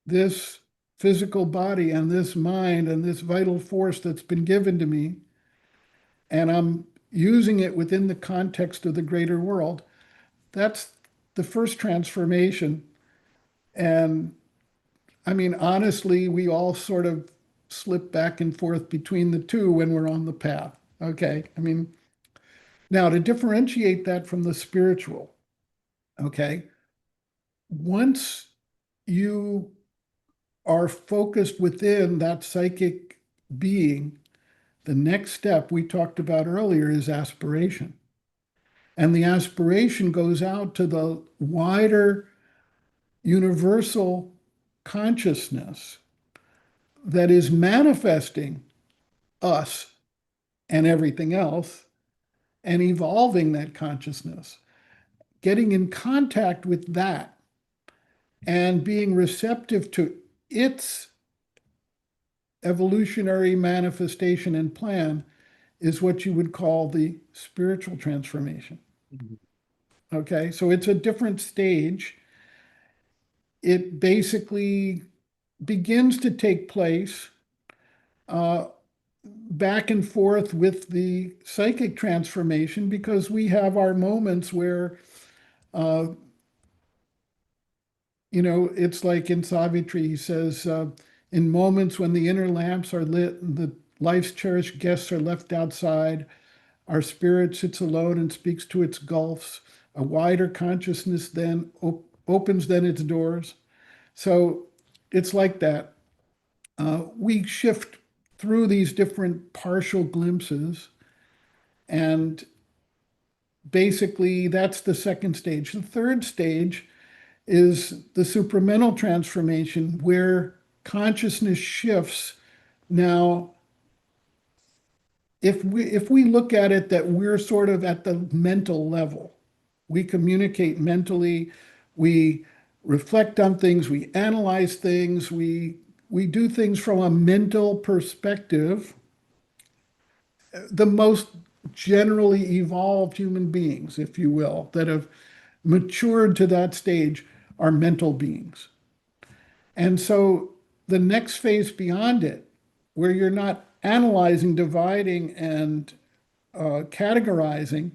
this physical body and this mind and this vital force that's been given to me, and I'm using it within the context of the greater world? That's the first transformation. And I mean, honestly, we all sort of slip back and forth between the two when we're on the path. Okay. I mean, now to differentiate that from the spiritual, okay, once you are focused within that psychic being, the next step we talked about earlier is aspiration. And the aspiration goes out to the wider universal consciousness that is manifesting us and everything else and evolving that consciousness, getting in contact with that and being receptive to its evolutionary manifestation and plan is what you would call the spiritual transformation. Mhm. Okay, so it's a different stage. It basically begins to take place uh, back and forth with the psychic transformation because we have our moments where, uh, it's like in Savitri, he says, in moments when the inner lamps are lit and the life's cherished guests are left outside, our spirit sits alone and speaks to its gulfs. A wider consciousness then opens then its doors. So it's like that. We shift through these different partial glimpses, and basically that's the second stage. The third stage is the supramental transformation, where consciousness shifts. Now, if we look at it that we're sort of at the mental level, we communicate mentally, we reflect on things, we analyze things, we do things from a mental perspective. The most generally evolved human beings, if you will, that have matured to that stage are mental beings. And so the next phase beyond it, where you're not analyzing, dividing, and categorizing,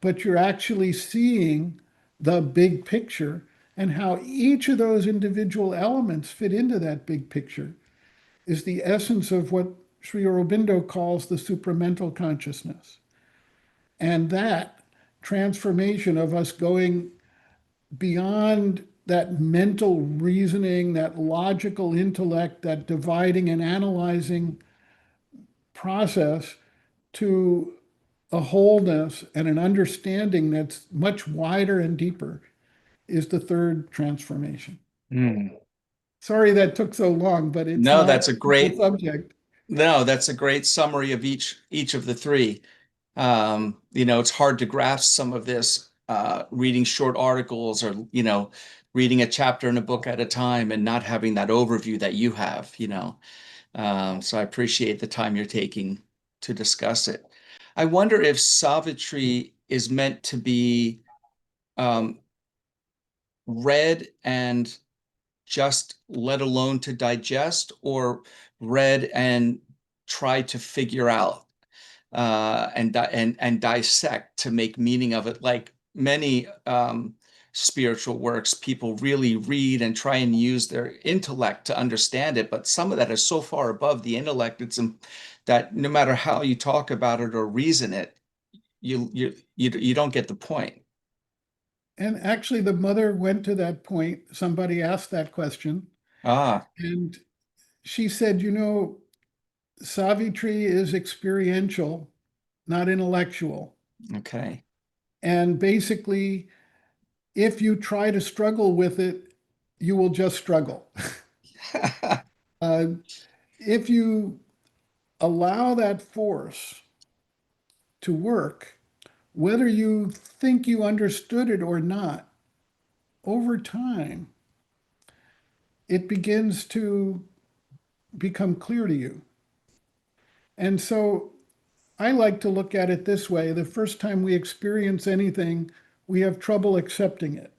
but you're actually seeing the big picture and how each of those individual elements fit into that big picture, is the essence of what Sri Aurobindo calls the supramental consciousness. And that transformation of us going beyond that mental reasoning, that logical intellect, that dividing and analyzing process, to a wholeness and an understanding that's much wider and deeper, is the third transformation. Mm. Sorry that took so long, but it's No, not that's a a simple great subject. no, that's a great summary of each of the three. It's hard to grasp some of this reading short articles or, reading a chapter in a book at a time and not having that overview that you have. So I appreciate the time you're taking to discuss it. I wonder if Savitri is meant to be um, read and just let alone to digest, or read and try to figure out and dissect to make meaning of it. Like many spiritual works, people really read and try and use their intellect to understand it, but some of that is so far above the intellect, that no matter how you talk about it or reason it, you don't get the point. And actually, the mother went to that point. Somebody asked that question, Ah, and she said, Savitri is experiential, not intellectual. okay. And basically, if you try to struggle with it, you will just struggle. Uh, if you allow that force to work, whether you think you understood it or not, over time, it begins to become clear to you. And so I like to look at it this way. The first time we experience anything, we have trouble accepting it.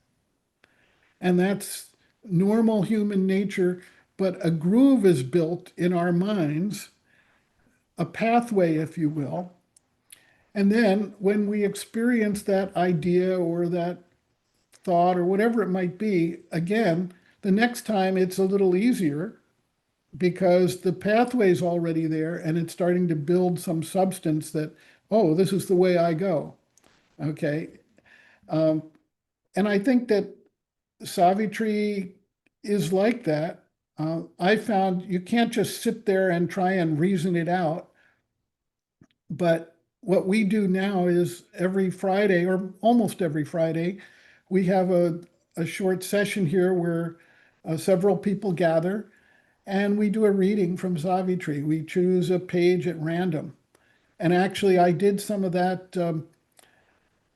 And that's normal human nature, but a groove is built in our minds, a pathway, if you will. And then when we experience that idea or that thought or whatever it might be, again, the next time it's a little easier because the pathway's already there and it's starting to build some substance that, oh, this is the way I go. Okay. Um, and I think that Savitri is like that. I found you can't just sit there and try and reason it out. But what we do now is every Friday, or almost every Friday, we have a short session here where several people gather and we do a reading from Savitri. We choose a page at random. And actually, I did some of that.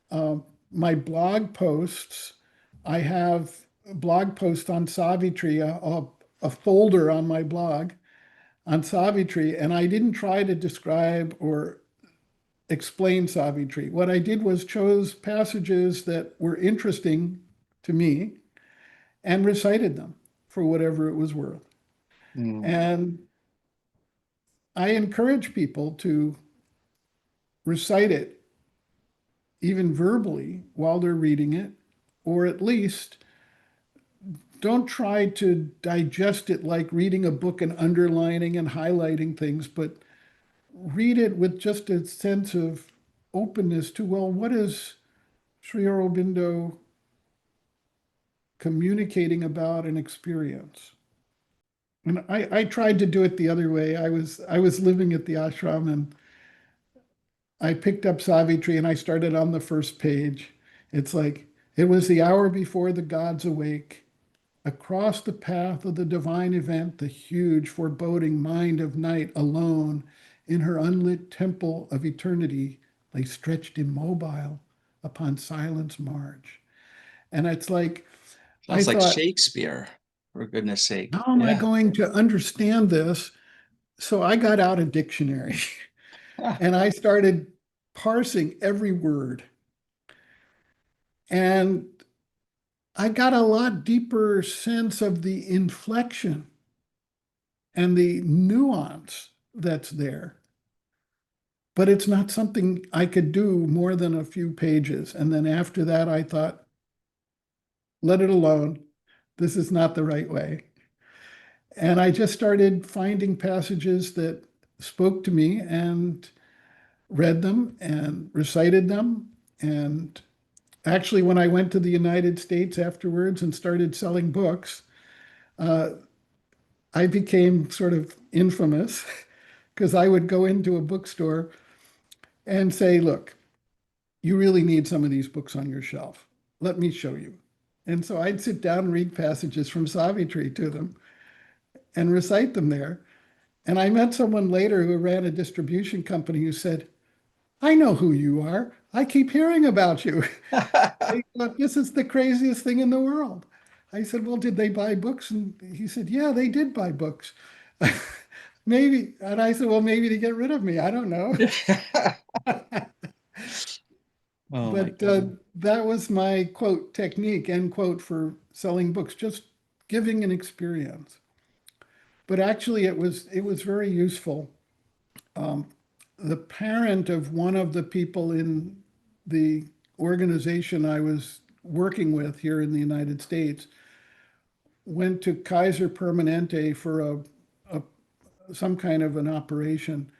Uh, my blog posts, I have a blog post on Savitri, a folder on my blog on Savitri, and I didn't try to describe or explain Savitri. What I did was chose passages that were interesting to me and recited them for whatever it was worth. Mm. And I encourage people to recite it even verbally while they're reading it, or at least don't try to digest it like reading a book and underlining and highlighting things, but read it with just a sense of openness to, well, what is Sri Aurobindo communicating about an experience? And I tried to do it the other way. I was living at the ashram and I picked up Savitri and I started on the first page. It's like, it was the hour before the gods awake. Across the path of the divine event, the huge, foreboding mind of night alone in her unlit temple of eternity lay stretched immobile upon silence marge. And it's like, I Sounds like thought, Shakespeare, for goodness how sake. am I Yeah. going to understand this? So I got out a dictionary and I started parsing every word. And I got a lot deeper sense of the inflection and the nuance that's there. But it's not something I could do more than a few pages. And then after that, I thought, let it alone. This is not the right way. And I just started finding passages that spoke to me and read them and recited them. And actually, when I went to the United States afterwards and started selling books, uh, I became sort of infamous because I would go into a bookstore and say, look, you really need some of these books on your shelf. Let me show you. And so I'd sit down and read passages from Savitri to them and recite them there. And I met someone later who ran a distribution company who said, I know who you are. I keep hearing about you. I thought, this is the craziest thing in the world. I said, well, did they buy books? And he said, yeah, they did buy books. Maybe. And I said, well, maybe to get rid of me. I don't know. Oh my But goodness. that was my quote technique, end quote, for selling books, just giving an experience. But actually, it was very useful. Um, the parent of one of the people in the organization I was working with here in the United States went to Kaiser Permanente for a some kind of an operation,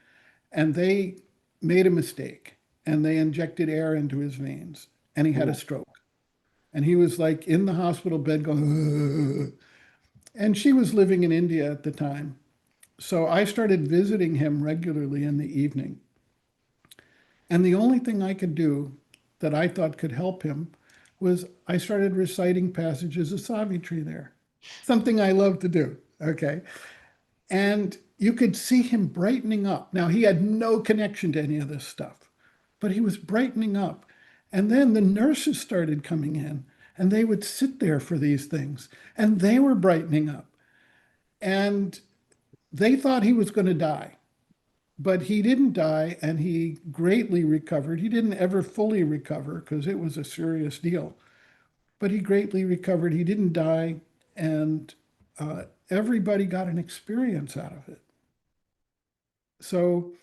and they made a mistake and they injected air into his veins, and he had a Oh, stroke. And he was like in the hospital bed going, ugh. And she was living in India at the time. So I started visiting him regularly in the evening. And the only thing I could do that I thought could help him was I started reciting passages of Savitri there, something I love to do. Okay. And you could see him brightening up. Now, he had no connection to any of this stuff, but he was brightening up. And then the nurses started coming in and they would sit there for these things and they were brightening up. And they thought he was going to die, but he didn't die and he greatly recovered. He didn't ever fully recover because it was a serious deal, but he greatly recovered. He didn't die, and everybody got an experience out of it. So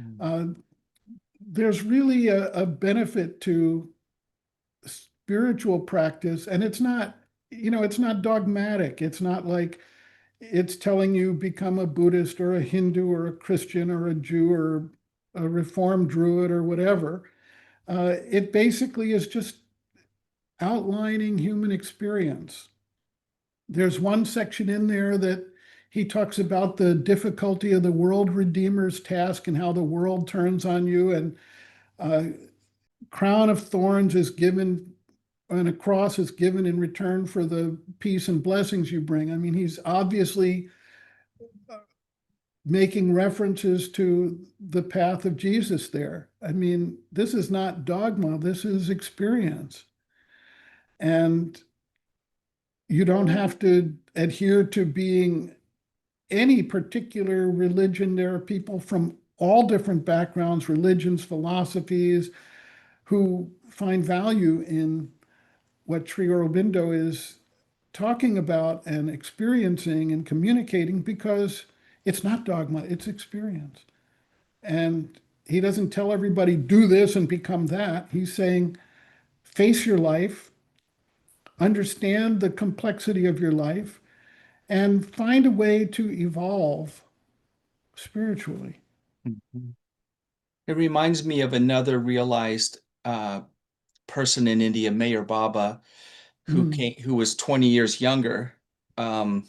Mm. uh, there's really a benefit to spiritual practice, and it's not, it's not dogmatic. It's not like it's telling you become a Buddhist or a Hindu or a Christian or a Jew or a Reformed Druid or whatever. It basically is just outlining human experience. There's one section in there that he talks about the difficulty of the world redeemer's task and how the world turns on you, and uh, crown of thorns is given and a cross is given in return for the peace and blessings you bring. I mean, he's obviously making references to the path of Jesus there. I mean, this is not dogma, this is experience. And you don't have to adhere to being any particular religion. There are people from all different backgrounds, religions, philosophies, who find value in what Sri Aurobindo is talking about and experiencing and communicating because it's not dogma, it's experience. And he doesn't tell everybody, do this and become that. He's saying, face your life, understand the complexity of your life, and find a way to evolve spiritually. Mhm. It reminds me of another realized person in India, Mayor Baba, Mm. who was 20 years younger. Um,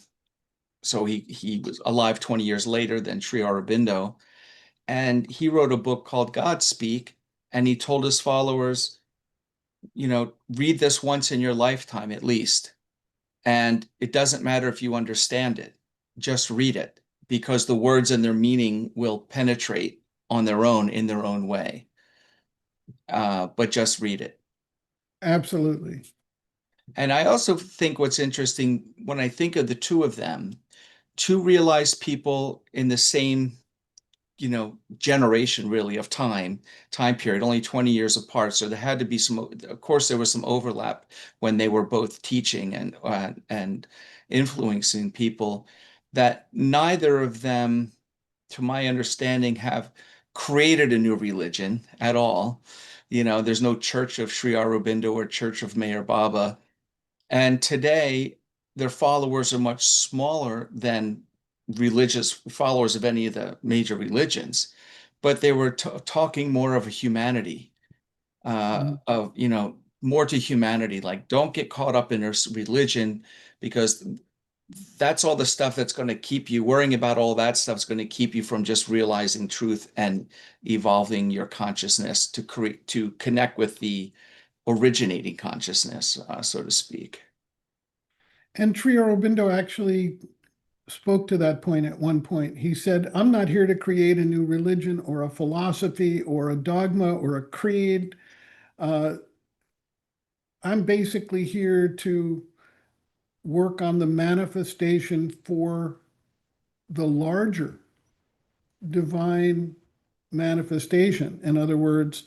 so he was alive 20 years later than Sri Aurobindo. And he wrote a book called Godspeak, and he told his followers, read this once in your lifetime at least. And it doesn't matter if you understand it, just read it because the words and their meaning will penetrate on their own in their own way. But just read it. Absolutely. And I also think what's interesting when I think of the two of them, two realized people in the same generation really of time period, only 20 years apart. So there had to be some, of course, there was some overlap when they were both teaching and influencing people that neither of them, to my understanding, have created a new religion at all. There's no Church of Sri Aurobindo or Church of Mayor Baba. And today, their followers are much smaller than religious followers of any of the major religions, but they were talking more of a humanity, Mm. of, more to humanity. Like, don't get caught up in their religion because that's all the stuff that's going to keep you worrying about all that stuff's going to keep you from just realizing truth and evolving your consciousness to connect with the originating consciousness, so to speak. And Sri Aurobindo actually spoke to that point at one point. He said, I'm not here to create a new religion or a philosophy or a dogma or a creed. Uh, I'm basically here to work on the manifestation for the larger divine manifestation. In other words,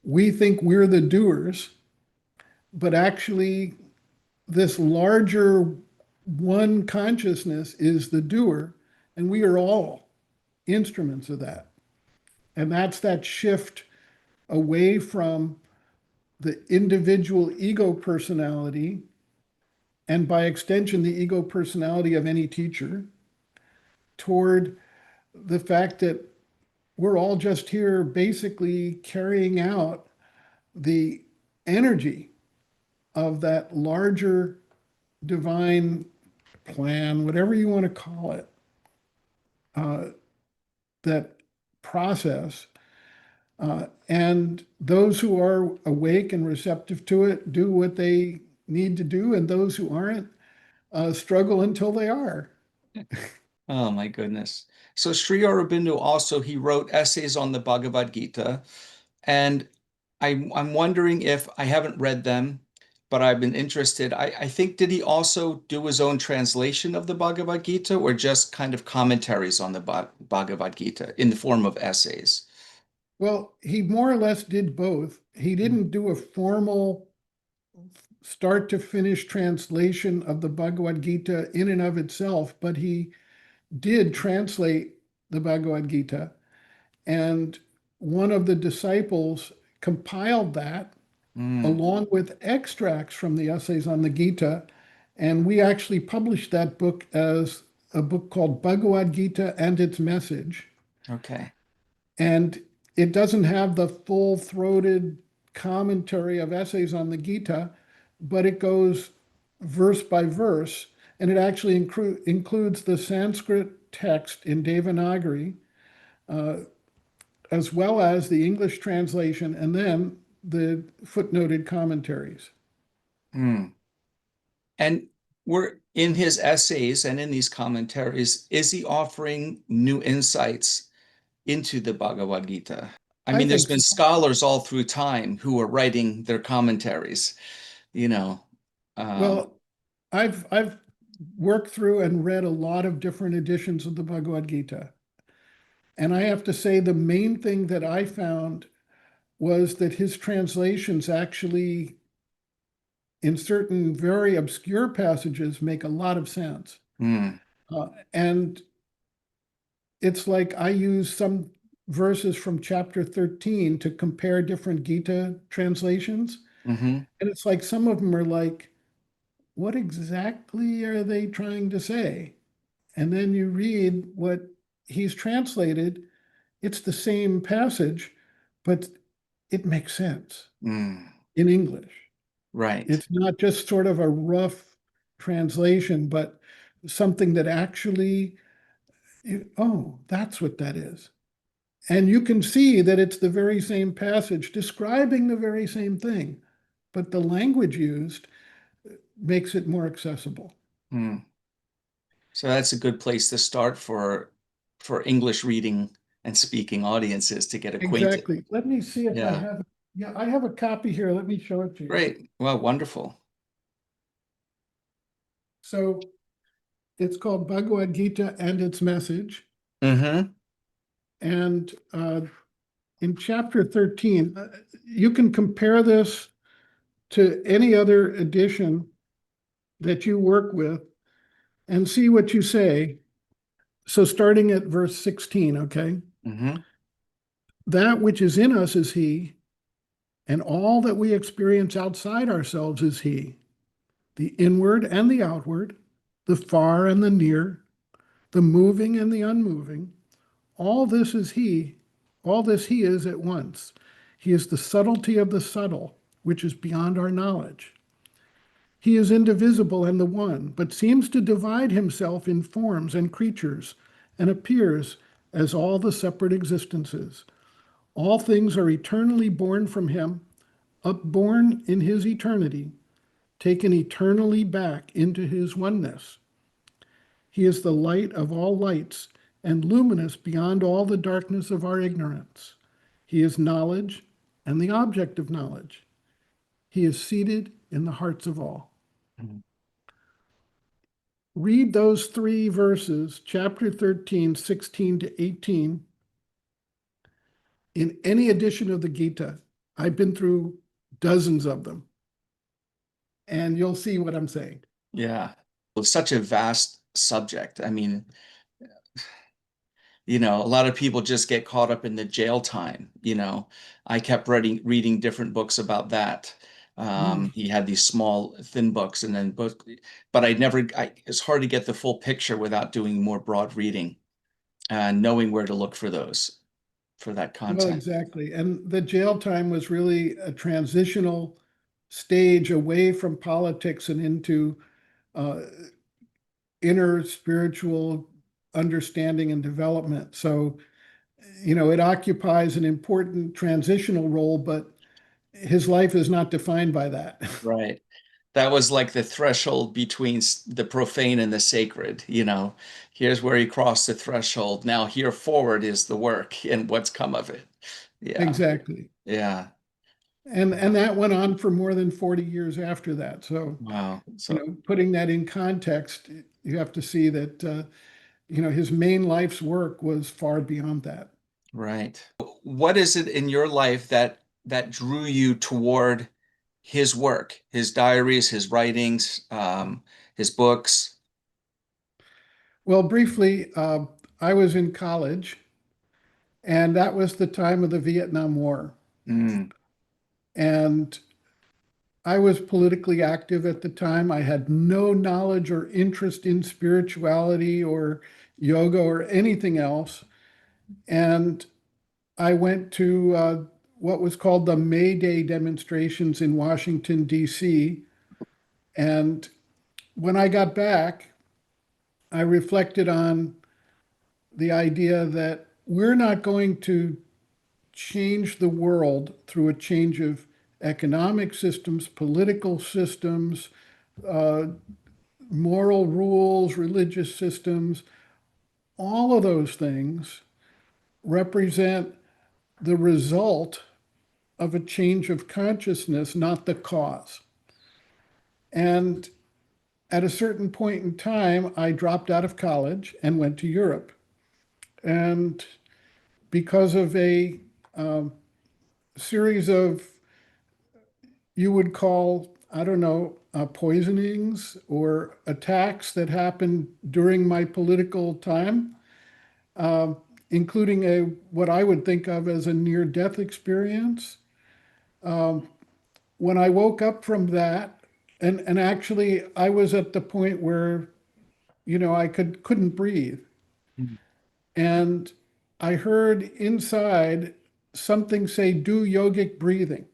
we think we're the doers, but actually, this larger one consciousness is the doer, and we are all instruments of that. And that's that shift away from the individual ego personality, and by extension, the ego personality of any teacher, toward the fact that we're all just here basically carrying out the energy of that larger divine plan, whatever you want to call it, uh, that process. And those who are awake and receptive to it do what they need to do, and those who aren't struggle until they are. Oh my goodness. So Sri Aurobindo also he wrote essays on the Bhagavad Gita, and I'm wondering if I haven't read them, but I've been interested. I think did he also do his own translation of the Bhagavad Gita or just kind of commentaries on the Bhagavad Gita in the form of essays? Well, he more or less did both. He didn't do a formal start to finish translation of the Bhagavad Gita in and of itself, but he did translate the Bhagavad Gita. And one of the disciples compiled that Mm, along with extracts from the essays on the Gita. And we actually published that book as a book called Bhagavad Gita and Its Message. okay. And it doesn't have the full throated commentary of essays on the Gita, but it goes verse by verse. And it actually includes the Sanskrit text in Devanagari, uh, as well as the English translation, and then the footnoted commentaries. Mm. And we're in his essays and in these commentaries, is he offering new insights into the Bhagavad Gita? I I mean, there's think been so. scholars all through time who are writing their commentaries, you know. Um, Well, I've worked through and read a lot of different editions of the Bhagavad Gita. And I have to say, the main thing that I found was that his translations actually, in certain very obscure passages, make a lot of sense. mm, And it's like I use some verses from chapter 13 to compare different Gita translations. hmm And it's like some of them are like, what exactly are they trying to say? And then you read what he's translated, it's the same passage, but it makes sense mm, in English. right. It's not just sort of a rough translation, but something that actually, oh, that's what that is. And you can see that it's the very same passage describing the very same thing, but the language used makes it more accessible. Mm. So that's a good place to start for English reading and speaking audiences to get acquainted. Exactly. Let me see if I Yeah, have, yeah, I have a copy here. Let me show it to you. great. Well, wonderful. So it's called Bhagavad Gita and Its Message. Hmm And in chapter 13, you can compare this to any other edition that you work with and see what you say. So starting at verse 16, okay? hmm That which is in us is He, and all that we experience outside ourselves is He, the inward and the outward, the far and the near, the moving and the unmoving. All this is He, all this He is at once. He is the subtlety of the subtle, which is beyond our knowledge. He is indivisible and the one, but seems to divide himself in forms and creatures, and appears as all the separate existences. All things are eternally born from him, upborn in his eternity, taken eternally back into his oneness. He is the light of all lights and luminous beyond all the darkness of our ignorance. He is knowledge and the object of knowledge. He is seated in the hearts of all. Read those three verses, chapter 13, 16 to 18, in any edition of the Gita. I've been through dozens of them, and you'll see what I'm saying. Yeah. It's such a vast subject. I mean, a lot of people just get caught up in the jail time. I kept reading different books about that. Mm. He had these small, thin books, and then but it's hard to get the full picture without doing more broad reading and knowing where to look for that Well, content. exactly. And the jail time was really a transitional stage away from politics and into uh, inner spiritual understanding and development. So it occupies an important transitional role, but his life is not defined by that. Right. That was like the threshold between the profane and the sacred, you know. Here's where he crossed the threshold. Now here forward is the work and what's come of it. Yeah. Exactly. Yeah. And that went on for more than 40 years after that. So, Wow. So, putting that in context, you have to see that his main life's work was far beyond that. right. What is it in your life that drew you toward his work, his diaries, his writings, his books? Well, briefly, I was in college, and that was the time of the Vietnam War. Mm, And I was politically active at the time. I had no knowledge or interest in spirituality or yoga or anything else. And I went to what was called the May Day demonstrations in Washington, D.C. And when I got back, I reflected on the idea that we're not going to change the world through a change of economic systems, political systems, uh, moral rules, religious systems. All of those things represent the result of a change of consciousness, not the cause. And at a certain point in time, I dropped out of college and went to Europe. And because of a series of, you would call, I don't know, poisonings or attacks that happened during my political time, uh, including what I would think of as a near-death experience. Um, when I woke up from that, and actually I was at the point where I couldn't breathe, mm, and I heard inside something say, "Do yogic breathing."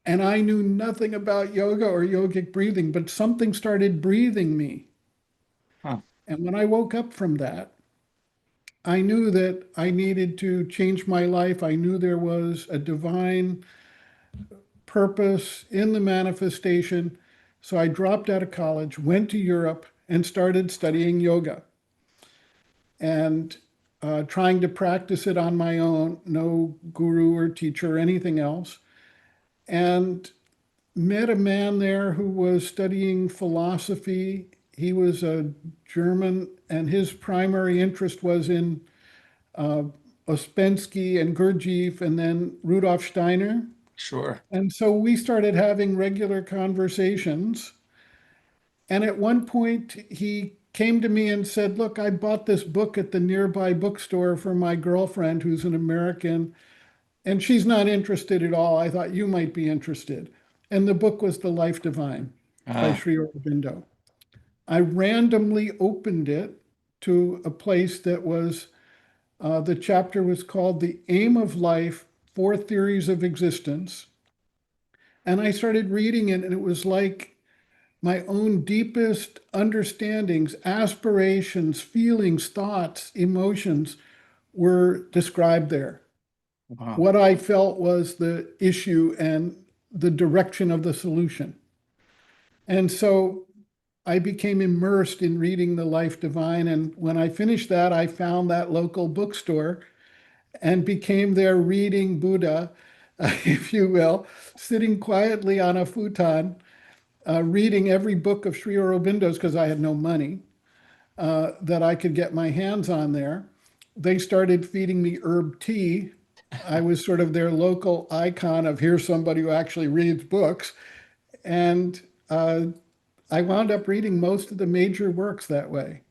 And I knew nothing about yoga or yogic breathing, but something started breathing me. huh. And when I woke up from that, I knew that I needed to change my life. I knew there was a divine purpose in the manifestation. So I dropped out of college, went to Europe, and started studying yoga and trying to practice it on my own, no guru or teacher or anything else. And met a man there who was studying philosophy. He was a German, and his primary interest was in uh, Ouspensky and Gurdjieff and then Rudolf Steiner. Sure. And so we started having regular conversations. And at one point, he came to me and said, "Look, I bought this book at the nearby bookstore for my girlfriend who's an American, and she's not interested at all. I thought you might be interested." And the book was The Life Divine by Ah, Sri Aurobindo. I randomly opened it to a place that was, the chapter was called The Aim of Life, Four Theories of Existence. And I started reading it, and it was like my own deepest understandings, aspirations, feelings, thoughts, emotions were described there. wow. What I felt was the issue and the direction of the solution. And so I became immersed in reading The Life Divine. And when I finished that, I found that local bookstore and became their reading Buddha, if you will, sitting quietly on a futon, reading every book of Sri Aurobindo's because I had no money that I could get my hands on there. They started feeding me herb tea. I was sort of their local icon of here's somebody who actually reads books. And I wound up reading most of the major works that way.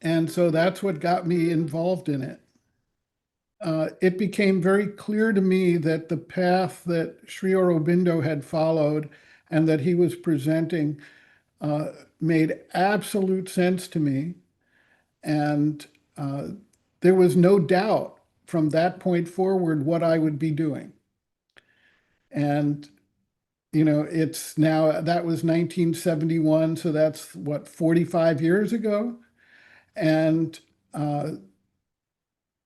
And so that's what got me involved in it. It became very clear to me that the path that Sri Aurobindo had followed and that he was presenting made absolute sense to me. And uh, there was no doubt from that point forward what I would be doing. And, it's now, that was 1971. So that's what, 45 years ago? And uh,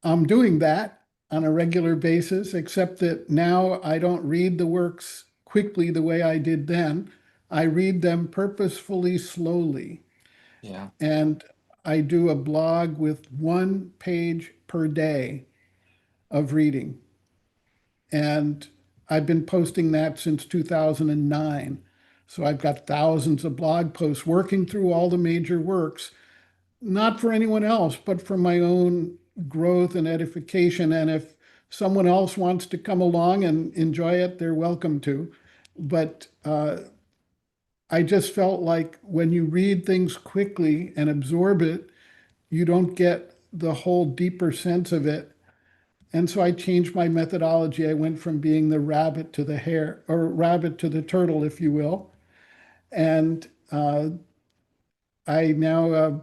I'm doing that on a regular basis, except that now I don't read the works quickly the way I did then. I read them purposefully slowly. Yeah. And I do a blog with 1 page per day of reading. And I've been posting that since 2009. So I've got thousands of blog posts working through all the major works, not for anyone else, but for my own growth and edification. And if someone else wants to come along and enjoy it, they're welcome to. But I just felt like when you read things quickly and absorb it, you don't get the whole deeper sense of it. And so I changed my methodology. I went from being the rabbit to the hare, or rabbit to the turtle, if you will. And I now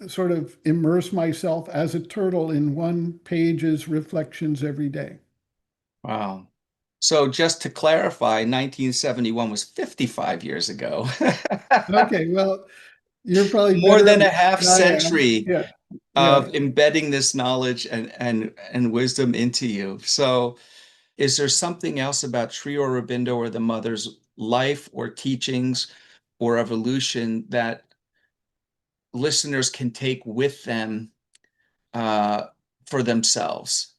sort of immerse myself as a turtle in 1 page's reflections every day. Wow. So just to clarify, 1971 was 55 years ago. Okay, well, you're probably More better at than a math half than I am. century Yeah, yeah. of embedding this knowledge and wisdom into you. So is there something else about Sri Aurobindo or the mother's life or teachings or evolution that listeners can take with them uh, for themselves?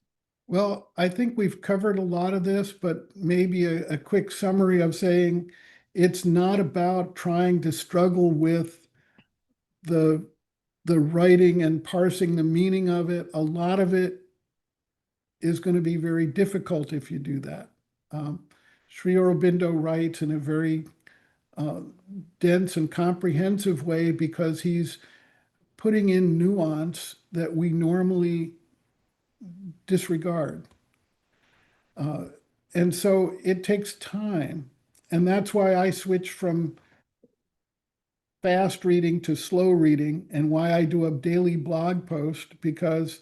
Well, I think we've covered a lot of this, but maybe a quick summary of saying it's not about trying to struggle with the the writing and parsing the meaning of it. A lot of it is going to be very difficult if you do that. Um, Sri Aurobindo writes in a very uh, dense and comprehensive way because he's putting in nuance that we normally disregard. Uh, and so it takes time. And that's why I switch from fast reading to slow reading and why I do a daily blog post because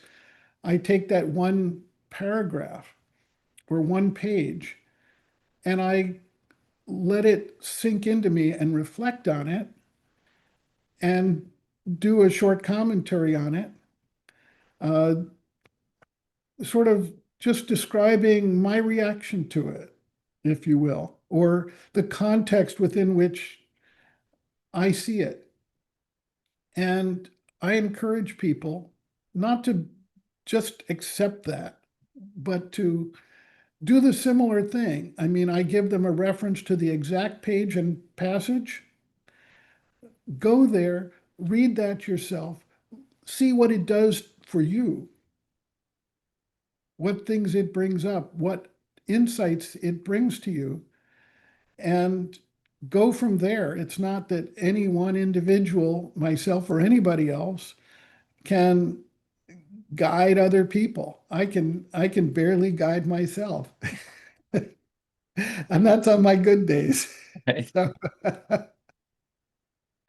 I take that one paragraph or 1 page and I let it sink into me and reflect on it and do a short commentary on it, uh, sort of just describing my reaction to it, if you will, or the context within which I see it. And I encourage people not to just accept that, but to do the similar thing. I mean, I give them a reference to the exact page and passage. Go there, read that yourself, see what it does for you, what things it brings up, what insights it brings to you, and go from there. It's not that any one individual, myself or anybody else, can guide other people. I can barely guide myself. And that's on my good days. So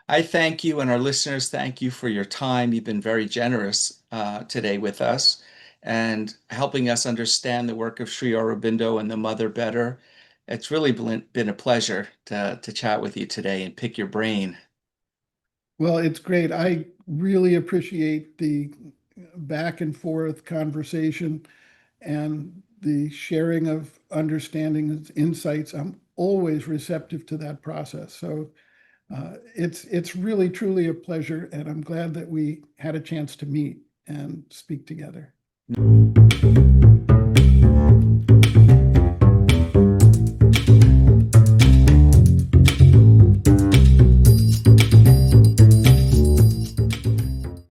I thank you, and our listeners thank you for your time. You've been very generous today with us and helping us understand the work of Sri Aurobindo and the Mother better. It's really been a pleasure to chat with you today and pick your brain. well, it's great. I really appreciate the back and forth conversation and the sharing of understanding and insights. I'm always receptive to that process. So it's really truly a pleasure, and I'm glad that we had a chance to meet and speak together.